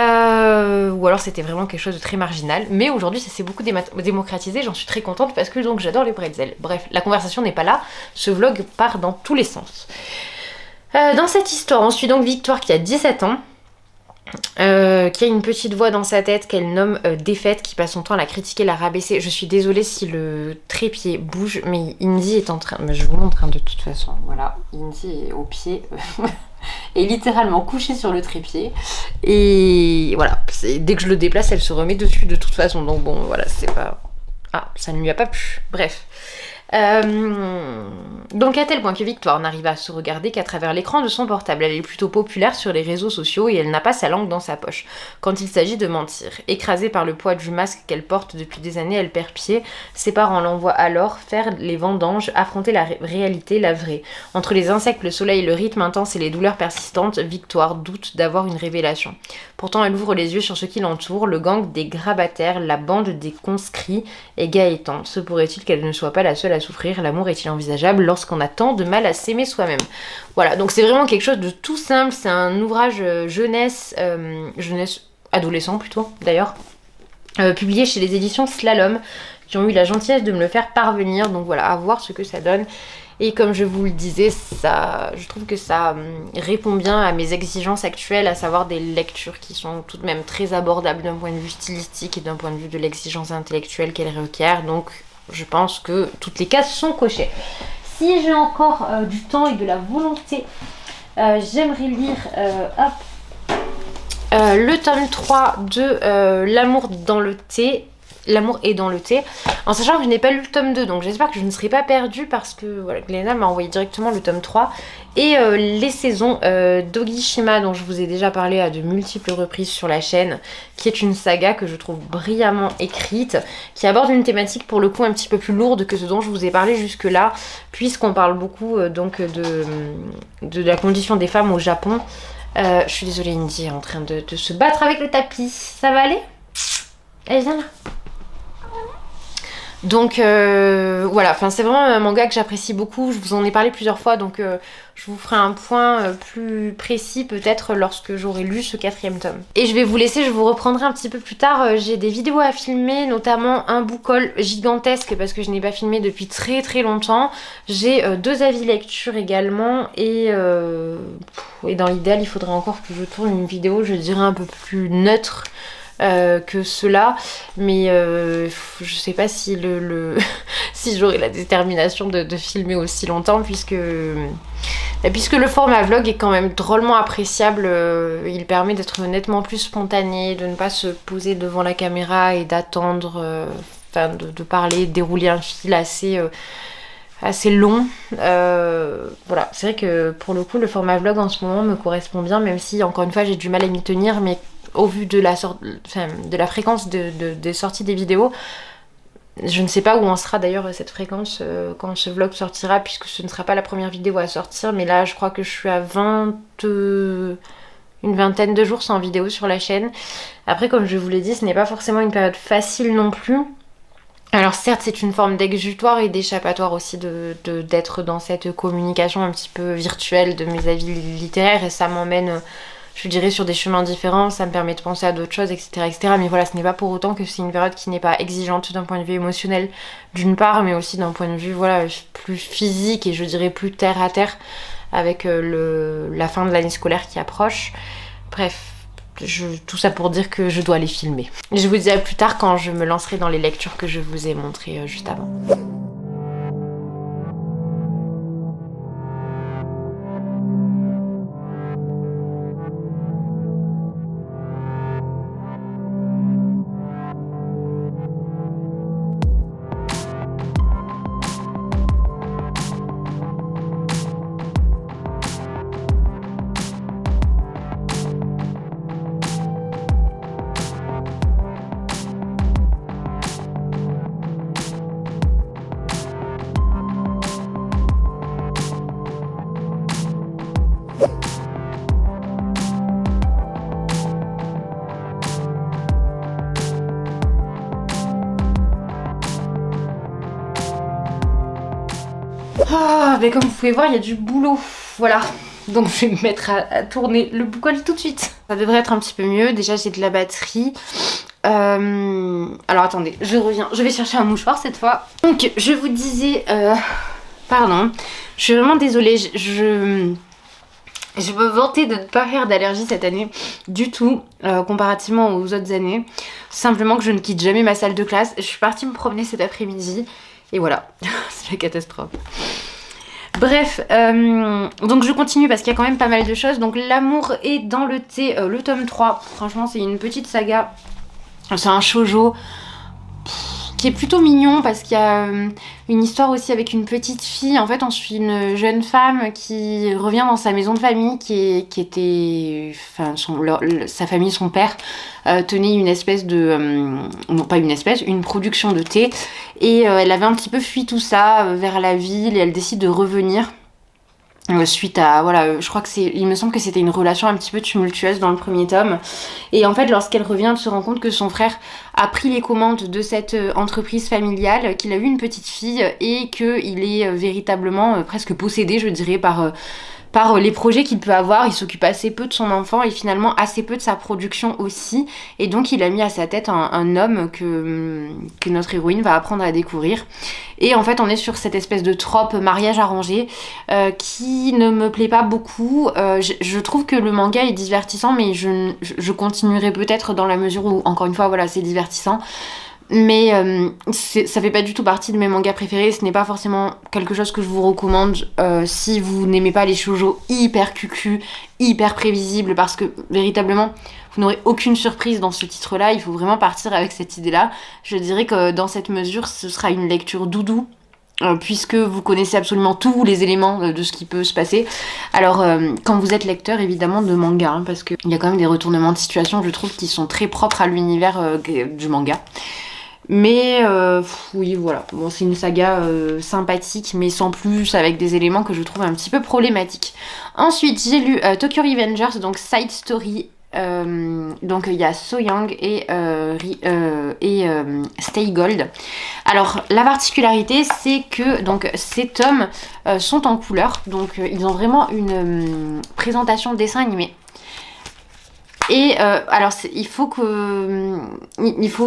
alors c'était vraiment quelque chose de très marginal, mais aujourd'hui ça s'est beaucoup démocratisé, j'en suis très contente parce que donc j'adore les bretzels. Bref, la conversation n'est pas là, ce vlog part dans tous les sens. Dans cette histoire, on suit donc Victoire qui a 17 ans, qui a une petite voix dans sa tête qu'elle nomme Défaite, qui passe son temps à la critiquer, la rabaisser. Je suis désolée si le trépied bouge, mais Indy est en train... Mais je vous montre de toute façon. Voilà, Indy est au pied, est littéralement couchée sur le trépied. Et voilà, dès que je le déplace, elle se remet dessus de toute façon. Donc bon, voilà, c'est pas... Ah, ça ne lui a pas plu. Bref. Donc à tel point que Victoire n'arrive à se regarder qu'à travers l'écran de son portable. Elle est plutôt populaire sur les réseaux sociaux et elle n'a pas sa langue dans sa poche quand il s'agit de mentir. Écrasée par le poids du masque qu'elle porte depuis des années, elle perd pied. Ses parents l'envoient alors faire les vendanges, affronter la réalité, la vraie. Entre les insectes, le soleil, le rythme intense et les douleurs persistantes, Victoire doute d'avoir une révélation. Pourtant elle ouvre les yeux sur ce qui l'entoure, le gang des grabataires, la bande des conscrits et Gaëtan. Se pourrait-il qu'elle ne soit pas la seule à souffrir? L'amour est-il envisageable lorsqu'on a tant de mal à s'aimer soi-même? Voilà, donc c'est vraiment quelque chose de tout simple, c'est un ouvrage jeunesse adolescent plutôt d'ailleurs, publié chez les éditions Slalom, qui ont eu la gentillesse de me le faire parvenir, donc voilà, à voir ce que ça donne. Et comme je vous le disais, je trouve que ça répond bien à mes exigences actuelles, à savoir des lectures qui sont tout de même très abordables d'un point de vue stylistique et d'un point de vue de l'exigence intellectuelle qu'elles requièrent. Donc je pense que toutes les cases sont cochées. Si j'ai encore du temps et de la volonté, j'aimerais lire le tome 3 de L'amour dans le thé. L'amour est dans le thé, en sachant que je n'ai pas lu le tome 2, donc j'espère que je ne serai pas perdue parce que voilà, Glénat m'a envoyé directement le tome 3 et les saisons d'Ogishima dont je vous ai déjà parlé à de multiples reprises sur la chaîne, qui est une saga que je trouve brillamment écrite, qui aborde une thématique pour le coup un petit peu plus lourde que ce dont je vous ai parlé jusque là, puisqu'on parle beaucoup donc de la condition des femmes au Japon. Je suis désolée, Indy est en train de se battre avec le tapis, ça va aller? Allez, viens là. Donc voilà, enfin c'est vraiment un manga que j'apprécie beaucoup, je vous en ai parlé plusieurs fois, donc je vous ferai un point plus précis peut-être lorsque j'aurai lu ce 4e tome. Et je vais vous laisser, je vous reprendrai un petit peu plus tard, j'ai des vidéos à filmer, notamment un book haul gigantesque parce que je n'ai pas filmé depuis très très longtemps. J'ai 2 avis lecture également et dans l'idéal il faudrait encore que je tourne une vidéo, je dirais un peu plus neutre que cela, mais je sais pas si si j'aurai la détermination de filmer aussi longtemps puisque le format vlog est quand même drôlement appréciable, il permet d'être nettement plus spontané, de ne pas se poser devant la caméra et d'attendre, de parler, de dérouler un fil assez long. Voilà, c'est vrai que pour le coup le format vlog en ce moment me correspond bien, même si encore une fois j'ai du mal à m'y tenir, mais au vu de la fréquence des sorties des vidéos, je ne sais pas où en sera d'ailleurs cette fréquence quand ce vlog sortira, puisque ce ne sera pas la première vidéo à sortir, mais là je crois que je suis à une vingtaine de jours sans vidéo sur la chaîne. Après, comme je vous l'ai dit, ce n'est pas forcément une période facile non plus. Alors certes, c'est une forme d'exutoire et d'échappatoire aussi d'être dans cette communication un petit peu virtuelle de mes avis littéraires, et ça m'emmène, je dirais, sur des chemins différents, ça me permet de penser à d'autres choses, etc., etc. Mais voilà, ce n'est pas pour autant que c'est une période qui n'est pas exigeante d'un point de vue émotionnel d'une part, mais aussi d'un point de vue voilà, plus physique et je dirais plus terre à terre avec la fin de l'année scolaire qui approche. Bref. Tout ça pour dire que je dois les filmer. Je vous dis à plus tard quand je me lancerai dans les lectures que je vous ai montrées juste avant. Ah, mais comme vous pouvez voir, il y a du boulot. Voilà. Donc je vais me mettre à tourner le book haul tout de suite. Ça devrait être un petit peu mieux. Déjà, j'ai de la batterie. Alors attendez, je reviens. Je vais chercher un mouchoir cette fois. Donc, je vous disais... Pardon. Je suis vraiment désolée. Je me vantais de ne pas faire d'allergie cette année du tout, comparativement aux autres années. Simplement que je ne quitte jamais ma salle de classe. Je suis partie me promener cet après-midi. Et voilà, c'est la catastrophe. Bref, donc je continue parce qu'il y a quand même pas mal de choses. Donc l'amour est dans le thé, le tome 3. Franchement, c'est une petite saga. C'est un shoujo qui est plutôt mignon parce qu'il y a une histoire aussi avec une petite fille. En fait, on suit une jeune femme qui revient dans sa maison de famille qui était... Enfin, sa famille, son père, tenait une espèce de... non, pas une espèce, une production de thé. Et elle avait un petit peu fui tout ça vers la ville et elle décide de revenir. Suite à, voilà, je crois que il me semble que c'était une relation un petit peu tumultueuse dans le premier tome. Et en fait, lorsqu'elle revient, elle se rend compte que son frère a pris les commandes de cette entreprise familiale, qu'il a eu une petite fille et qu'il est véritablement presque possédé, je dirais, par les projets qu'il peut avoir. Il s'occupe assez peu de son enfant et finalement assez peu de sa production aussi. Et donc il a mis à sa tête un homme que notre héroïne va apprendre à découvrir. Et en fait on est sur cette espèce de trope mariage arrangé qui ne me plaît pas beaucoup. Je trouve que le manga est divertissant, mais je continuerai peut-être dans la mesure où, encore une fois, voilà, c'est divertissant. Mais ça fait pas du tout partie de mes mangas préférés. Ce n'est pas forcément quelque chose que je vous recommande si vous n'aimez pas les shoujo hyper cucu, hyper prévisibles, parce que véritablement vous n'aurez aucune surprise dans ce titre là. Il faut vraiment partir avec cette idée là. Je dirais que dans cette mesure ce sera une lecture doudou, puisque vous connaissez absolument tous les éléments de ce qui peut se passer. Alors quand vous êtes lecteur évidemment de manga, hein, parce qu'il y a quand même des retournements de situation, je trouve, qui sont très propres à l'univers du manga. Mais oui, voilà, bon, c'est une saga sympathique, mais sans plus, avec des éléments que je trouve un petit peu problématiques. Ensuite, j'ai lu Tokyo Revengers, donc Side Story. Donc il y a So Young et Stay Gold. Alors la particularité c'est que donc ces tomes sont en couleur, donc ils ont vraiment une présentation de dessin animé. Et alors il faut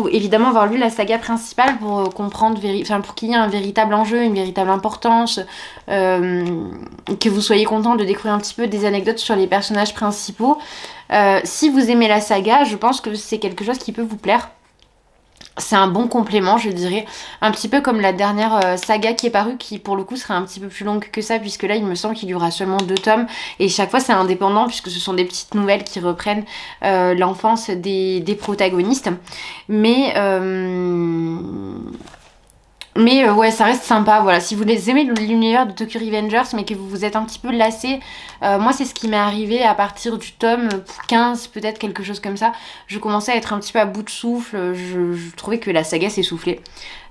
évidemment avoir lu la saga principale pour comprendre, pour qu'il y ait un véritable enjeu, une véritable importance, que vous soyez content de découvrir un petit peu des anecdotes sur les personnages principaux. Si vous aimez la saga, je pense que c'est quelque chose qui peut vous plaire. C'est un bon complément, je dirais, un petit peu comme la dernière saga qui est parue, qui pour le coup sera un petit peu plus longue que ça, puisque là il me semble qu'il y aura seulement 2 tomes, et chaque fois c'est indépendant, puisque ce sont des petites nouvelles qui reprennent l'enfance des protagonistes. Mais ouais, ça reste sympa, voilà. Si vous les aimez l'univers de Tokyo Revengers, mais que vous vous êtes un petit peu lassé, moi c'est ce qui m'est arrivé à partir du tome 15, peut-être quelque chose comme ça. Je commençais à être un petit peu à bout de souffle, je trouvais que la saga s'essoufflait.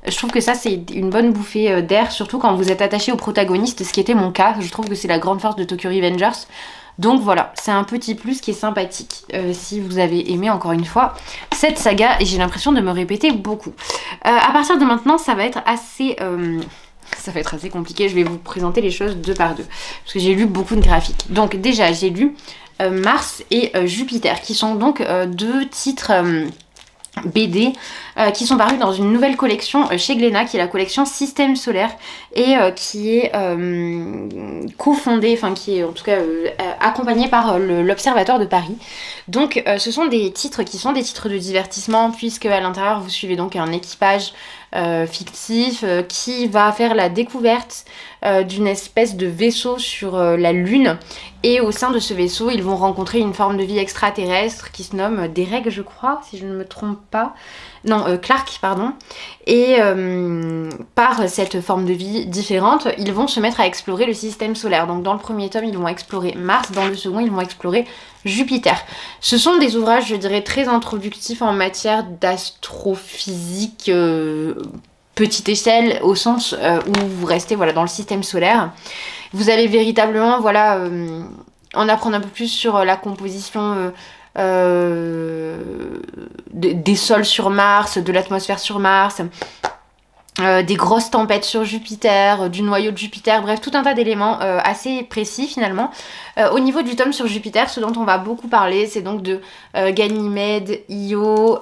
Je trouve que ça c'est une bonne bouffée d'air, surtout quand vous êtes attaché au protagoniste, ce qui était mon cas. Je trouve que c'est la grande force de Tokyo Revengers. Donc voilà, c'est un petit plus qui est sympathique si vous avez aimé encore une fois cette saga, et j'ai l'impression de me répéter beaucoup. À partir de maintenant, ça va être assez compliqué, je vais vous présenter les choses 2 par 2, parce que j'ai lu beaucoup de graphiques. Donc déjà, j'ai lu Mars et Jupiter, qui sont donc 2 titres BD qui sont parus dans une nouvelle collection chez Glénat, qui est la collection Système Solaire, et qui est cofondée, enfin qui est en tout cas accompagnée par l'Observatoire de Paris. Donc ce sont des titres qui sont des titres de divertissement, puisque à l'intérieur vous suivez donc un équipage fictif qui va faire la découverte d'une espèce de vaisseau sur la Lune, et au sein de ce vaisseau ils vont rencontrer une forme de vie extraterrestre qui se nomme Derek, je crois, si je ne me trompe pas. Non, Clark, pardon. Et par cette forme de vie différente, ils vont se mettre à explorer le système solaire. Donc dans le premier tome, ils vont explorer Mars, dans le second, ils vont explorer Jupiter. Ce sont des ouvrages, je dirais, très introductifs en matière d'astrophysique petite échelle, au sens où vous restez voilà, dans le système solaire. Vous allez véritablement en apprendre un peu plus sur la composition des sols sur Mars, de l'atmosphère sur Mars, des grosses tempêtes sur Jupiter, du noyau de Jupiter, bref, tout un tas d'éléments assez précis finalement. Au niveau du tome sur Jupiter, ce dont on va beaucoup parler, c'est donc de Ganymède, Io,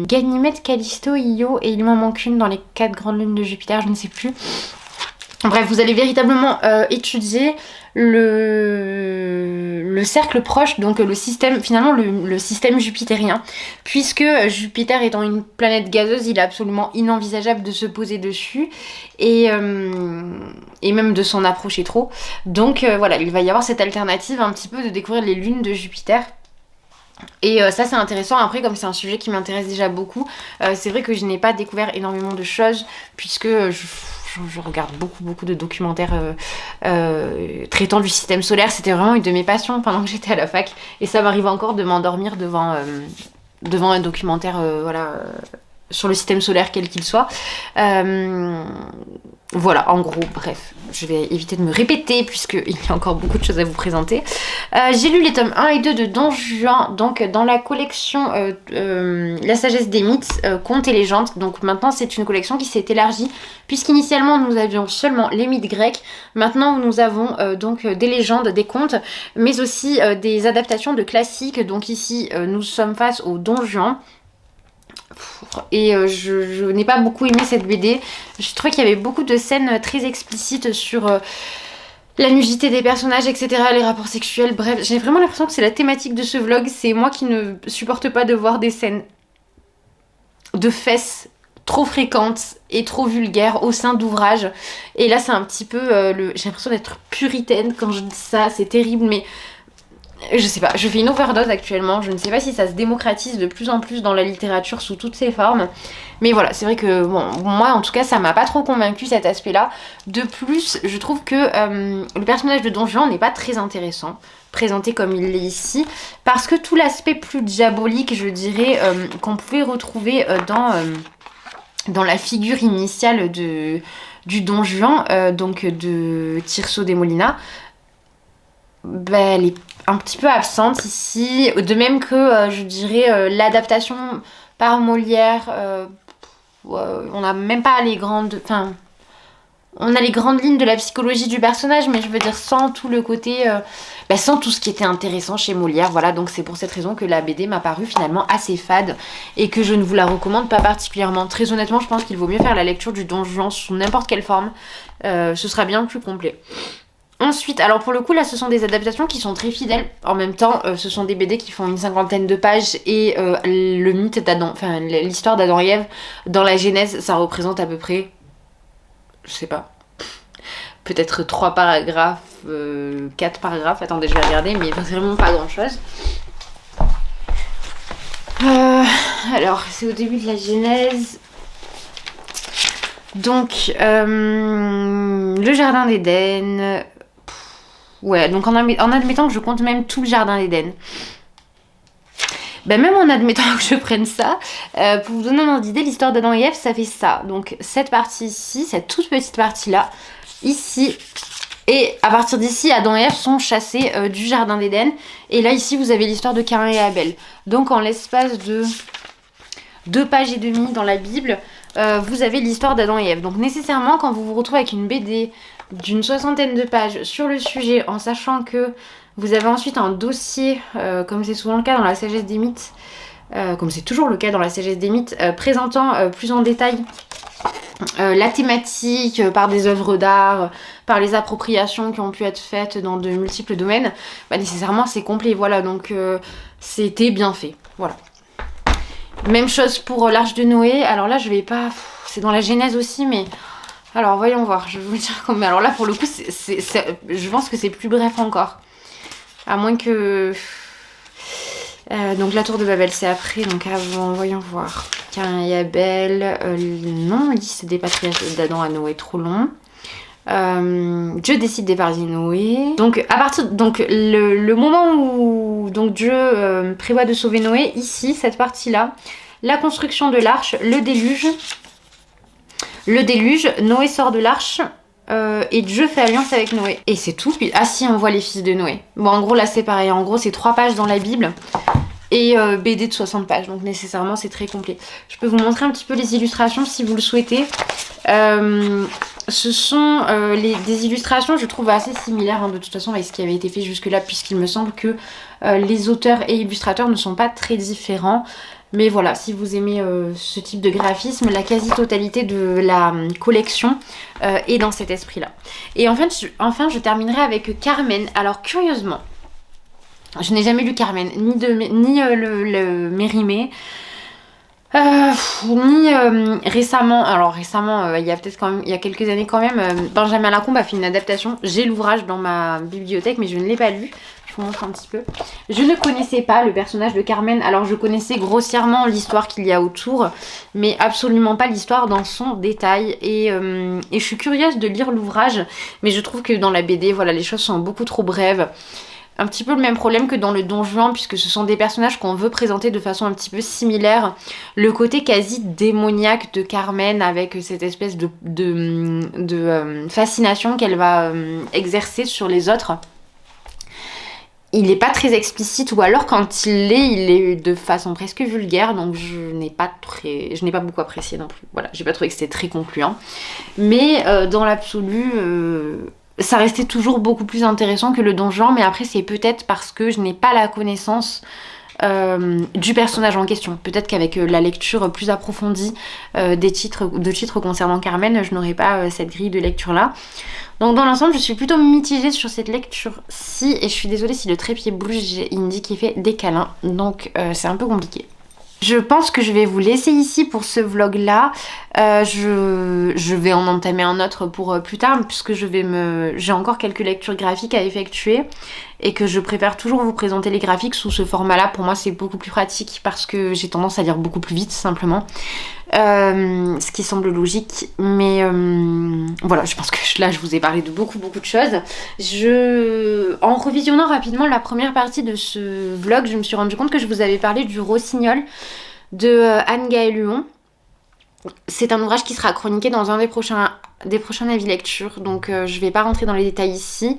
Ganymède, Callisto, Io, et il m'en manque une dans les 4 grandes lunes de Jupiter, je ne sais plus. Bref, vous allez véritablement étudier le cercle proche, donc le système, finalement le système jupitérien, puisque Jupiter étant une planète gazeuse, il est absolument inenvisageable de se poser dessus, et même de s'en approcher trop. Donc voilà, il va y avoir cette alternative un petit peu de découvrir les lunes de Jupiter. Et ça c'est intéressant. Après, comme c'est un sujet qui m'intéresse déjà beaucoup, c'est vrai que je n'ai pas découvert énormément de choses, puisque je regarde beaucoup de documentaires traitant du système solaire. C'était vraiment une de mes passions pendant que j'étais à la fac, et ça m'arrive encore de m'endormir devant un documentaire sur le système solaire quel qu'il soit. Voilà, en gros, bref, je vais éviter de me répéter puisqu'il y a encore beaucoup de choses à vous présenter. J'ai lu les tomes 1 et 2 de Don Juan, donc dans la collection La Sagesse des Mythes, Contes et Légendes. Donc maintenant c'est une collection qui s'est élargie, puisqu'initialement nous avions seulement les mythes grecs. Maintenant nous avons donc des légendes, des contes, mais aussi des adaptations de classiques. Donc ici nous sommes face au Don Juan. Et je n'ai pas beaucoup aimé cette BD. Je trouvais qu'il y avait beaucoup de scènes très explicites sur la nudité des personnages, etc., les rapports sexuels. Bref, j'ai vraiment l'impression que c'est la thématique de ce vlog. C'est moi qui ne supporte pas de voir des scènes de fesses trop fréquentes et trop vulgaires au sein d'ouvrages. Et là c'est un petit peu j'ai l'impression d'être puritaine quand je dis ça. C'est terrible, mais je sais pas, je fais une overdose actuellement, je ne sais pas si ça se démocratise de plus en plus dans la littérature sous toutes ses formes, mais voilà, c'est vrai que bon, moi en tout cas ça m'a pas trop convaincu cet aspect là. De plus, je trouve que le personnage de Don Juan n'est pas très intéressant, présenté comme il l'est ici, parce que tout l'aspect plus diabolique, je dirais, qu'on pouvait retrouver dans la figure initiale du Don Juan, donc de Tirso de Molina, elle est un petit peu absente ici. De même que, je dirais, l'adaptation par Molière. On n'a même pas les grandes... Enfin, on a les grandes lignes de la psychologie du personnage, mais je veux dire sans tout le côté... sans tout ce qui était intéressant chez Molière. Voilà, donc c'est pour cette raison que la BD m'a paru finalement assez fade et que je ne vous la recommande pas particulièrement. Très honnêtement, je pense qu'il vaut mieux faire la lecture du Don Juan sous n'importe quelle forme. Ce sera bien plus complet. Ensuite, alors pour le coup, là, ce sont des adaptations qui sont très fidèles. En même temps, ce sont des BD qui font une 50aine de pages et le mythe d'Adam, enfin l'histoire d'Adam et Ève dans la Genèse, ça représente à peu près, je sais pas, peut-être 3 paragraphes, 4 paragraphes. Attendez, je vais regarder, mais vraiment pas grand-chose. Alors, c'est au début de la Genèse. Donc, le Jardin d'Éden. Ouais, donc en admettant que je compte même tout le Jardin d'Éden. Même en admettant que je prenne ça, pour vous donner un ordre d'idée, l'histoire d'Adam et Ève, ça fait ça. Donc cette partie ici, cette toute petite partie-là, ici, et à partir d'ici, Adam et Ève sont chassés du Jardin d'Éden. Et là, ici, vous avez l'histoire de Caïn et Abel. Donc en l'espace de 2 pages et demie dans la Bible, vous avez l'histoire d'Adam et Ève. Donc nécessairement, quand vous vous retrouvez avec une BD d'une 60aine de pages sur le sujet, en sachant que vous avez ensuite un dossier, comme c'est souvent le cas dans la sagesse des mythes, comme c'est toujours le cas dans la sagesse des mythes, présentant plus en détail la thématique par des œuvres d'art, par les appropriations qui ont pu être faites dans de multiples domaines, nécessairement c'est complet. Voilà, donc c'était bien fait. Voilà. Même chose pour l'Arche de Noé. Alors là, je vais pas... C'est dans la Genèse aussi, mais... Alors, voyons voir. Je vais vous dire comment... Alors là, pour le coup, je pense que c'est plus bref encore. À moins que... donc la tour de Babel, c'est après. Donc avant, voyons voir. Caïn et Abel. Non, liste des patriarches d'Adam à Noé, trop long. Dieu décide d'épargner Noé. Donc à partir... Donc le moment où donc, Dieu prévoit de sauver Noé, ici, cette partie-là, la construction de l'arche, le déluge. Le déluge, Noé sort de l'arche et Dieu fait alliance avec Noé. Et c'est tout. Puis, ah si, on voit les fils de Noé. Bon, en gros, là, c'est pareil. En gros, c'est 3 pages dans la Bible et BD de 60 pages. Donc, nécessairement, c'est très complet. Je peux vous montrer un petit peu les illustrations si vous le souhaitez. Ce sont des illustrations, je trouve, assez similaires de toute façon avec ce qui avait été fait jusque-là, puisqu'il me semble que les auteurs et illustrateurs ne sont pas très différents. Mais voilà, si vous aimez ce type de graphisme, la quasi-totalité de la collection est dans cet esprit-là. Et enfin, je terminerai avec Carmen. Alors, curieusement, je n'ai jamais lu Carmen, ni le Mérimée, ni récemment. Alors, récemment, il y a peut-être quand même, il y a quelques années quand même, Benjamin Lacombe a fait une adaptation. J'ai l'ouvrage dans ma bibliothèque, mais je ne l'ai pas lu. Je vous montre un petit peu. Je ne connaissais pas le personnage de Carmen. Alors je connaissais grossièrement l'histoire qu'il y a autour, mais absolument pas l'histoire dans son détail. Et je suis curieuse de lire l'ouvrage, mais je trouve que dans la BD, voilà, les choses sont beaucoup trop brèves. Un petit peu le même problème que dans le Don Juan, puisque ce sont des personnages qu'on veut présenter de façon un petit peu similaire. Le côté quasi démoniaque de Carmen, avec cette espèce de fascination qu'elle va exercer sur les autres. Il n'est pas très explicite, ou alors quand il est de façon presque vulgaire, donc je n'ai pas beaucoup apprécié non plus. Voilà, j'ai pas trouvé que c'était très concluant. Mais dans l'absolu, ça restait toujours beaucoup plus intéressant que le Don Juan, mais après c'est peut-être parce que je n'ai pas la connaissance du personnage en question. Peut-être qu'avec la lecture plus approfondie de titres concernant Carmen, je n'aurais pas cette grille de lecture-là. Donc dans l'ensemble, je suis plutôt mitigée sur cette lecture-ci, et je suis désolée si le trépied bouge, j'ai Indy qui fait des câlins, donc c'est un peu compliqué. Je pense que je vais vous laisser ici pour ce vlog-là. Je vais en entamer un autre pour plus tard, puisque j'ai encore quelques lectures graphiques à effectuer et que je préfère toujours vous présenter les graphiques sous ce format-là. Pour moi, c'est beaucoup plus pratique parce que j'ai tendance à lire beaucoup plus vite, simplement. Ce qui semble logique, mais voilà, je pense que là, je vous ai parlé de beaucoup de choses. En revisionnant rapidement la première partie de ce vlog, je me suis rendu compte que je vous avais parlé du Rossignol de Anne Gaëlle Huon. C'est un ouvrage qui sera chroniqué dans un des prochains avis lecture, donc je vais pas rentrer dans les détails ici.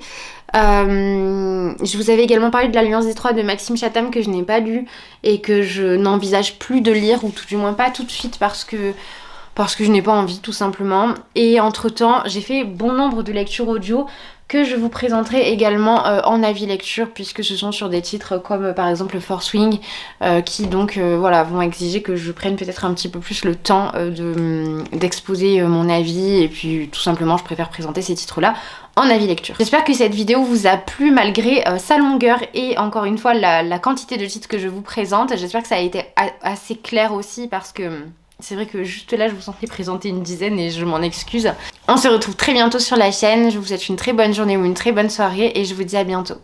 Je vous avais également parlé de l'Alliance des Trois de Maxime Chatham que je n'ai pas lu et que je n'envisage plus de lire, ou tout du moins pas tout de suite parce que je n'ai pas envie tout simplement. Et entre temps j'ai fait bon nombre de lectures audio que je vous présenterai également en avis lecture, puisque ce sont sur des titres comme par exemple Force Wing qui donc voilà, vont exiger que je prenne peut-être un petit peu plus le temps d'exposer mon avis, et puis tout simplement je préfère présenter ces titres là en avis lecture. J'espère que cette vidéo vous a plu malgré sa longueur et encore une fois la quantité de titres que je vous présente. J'espère que ça a été assez clair aussi, parce que c'est vrai que juste là je vous sentais présenter une dizaine et je m'en excuse. On se retrouve très bientôt sur la chaîne, je vous souhaite une très bonne journée ou une très bonne soirée et je vous dis à bientôt.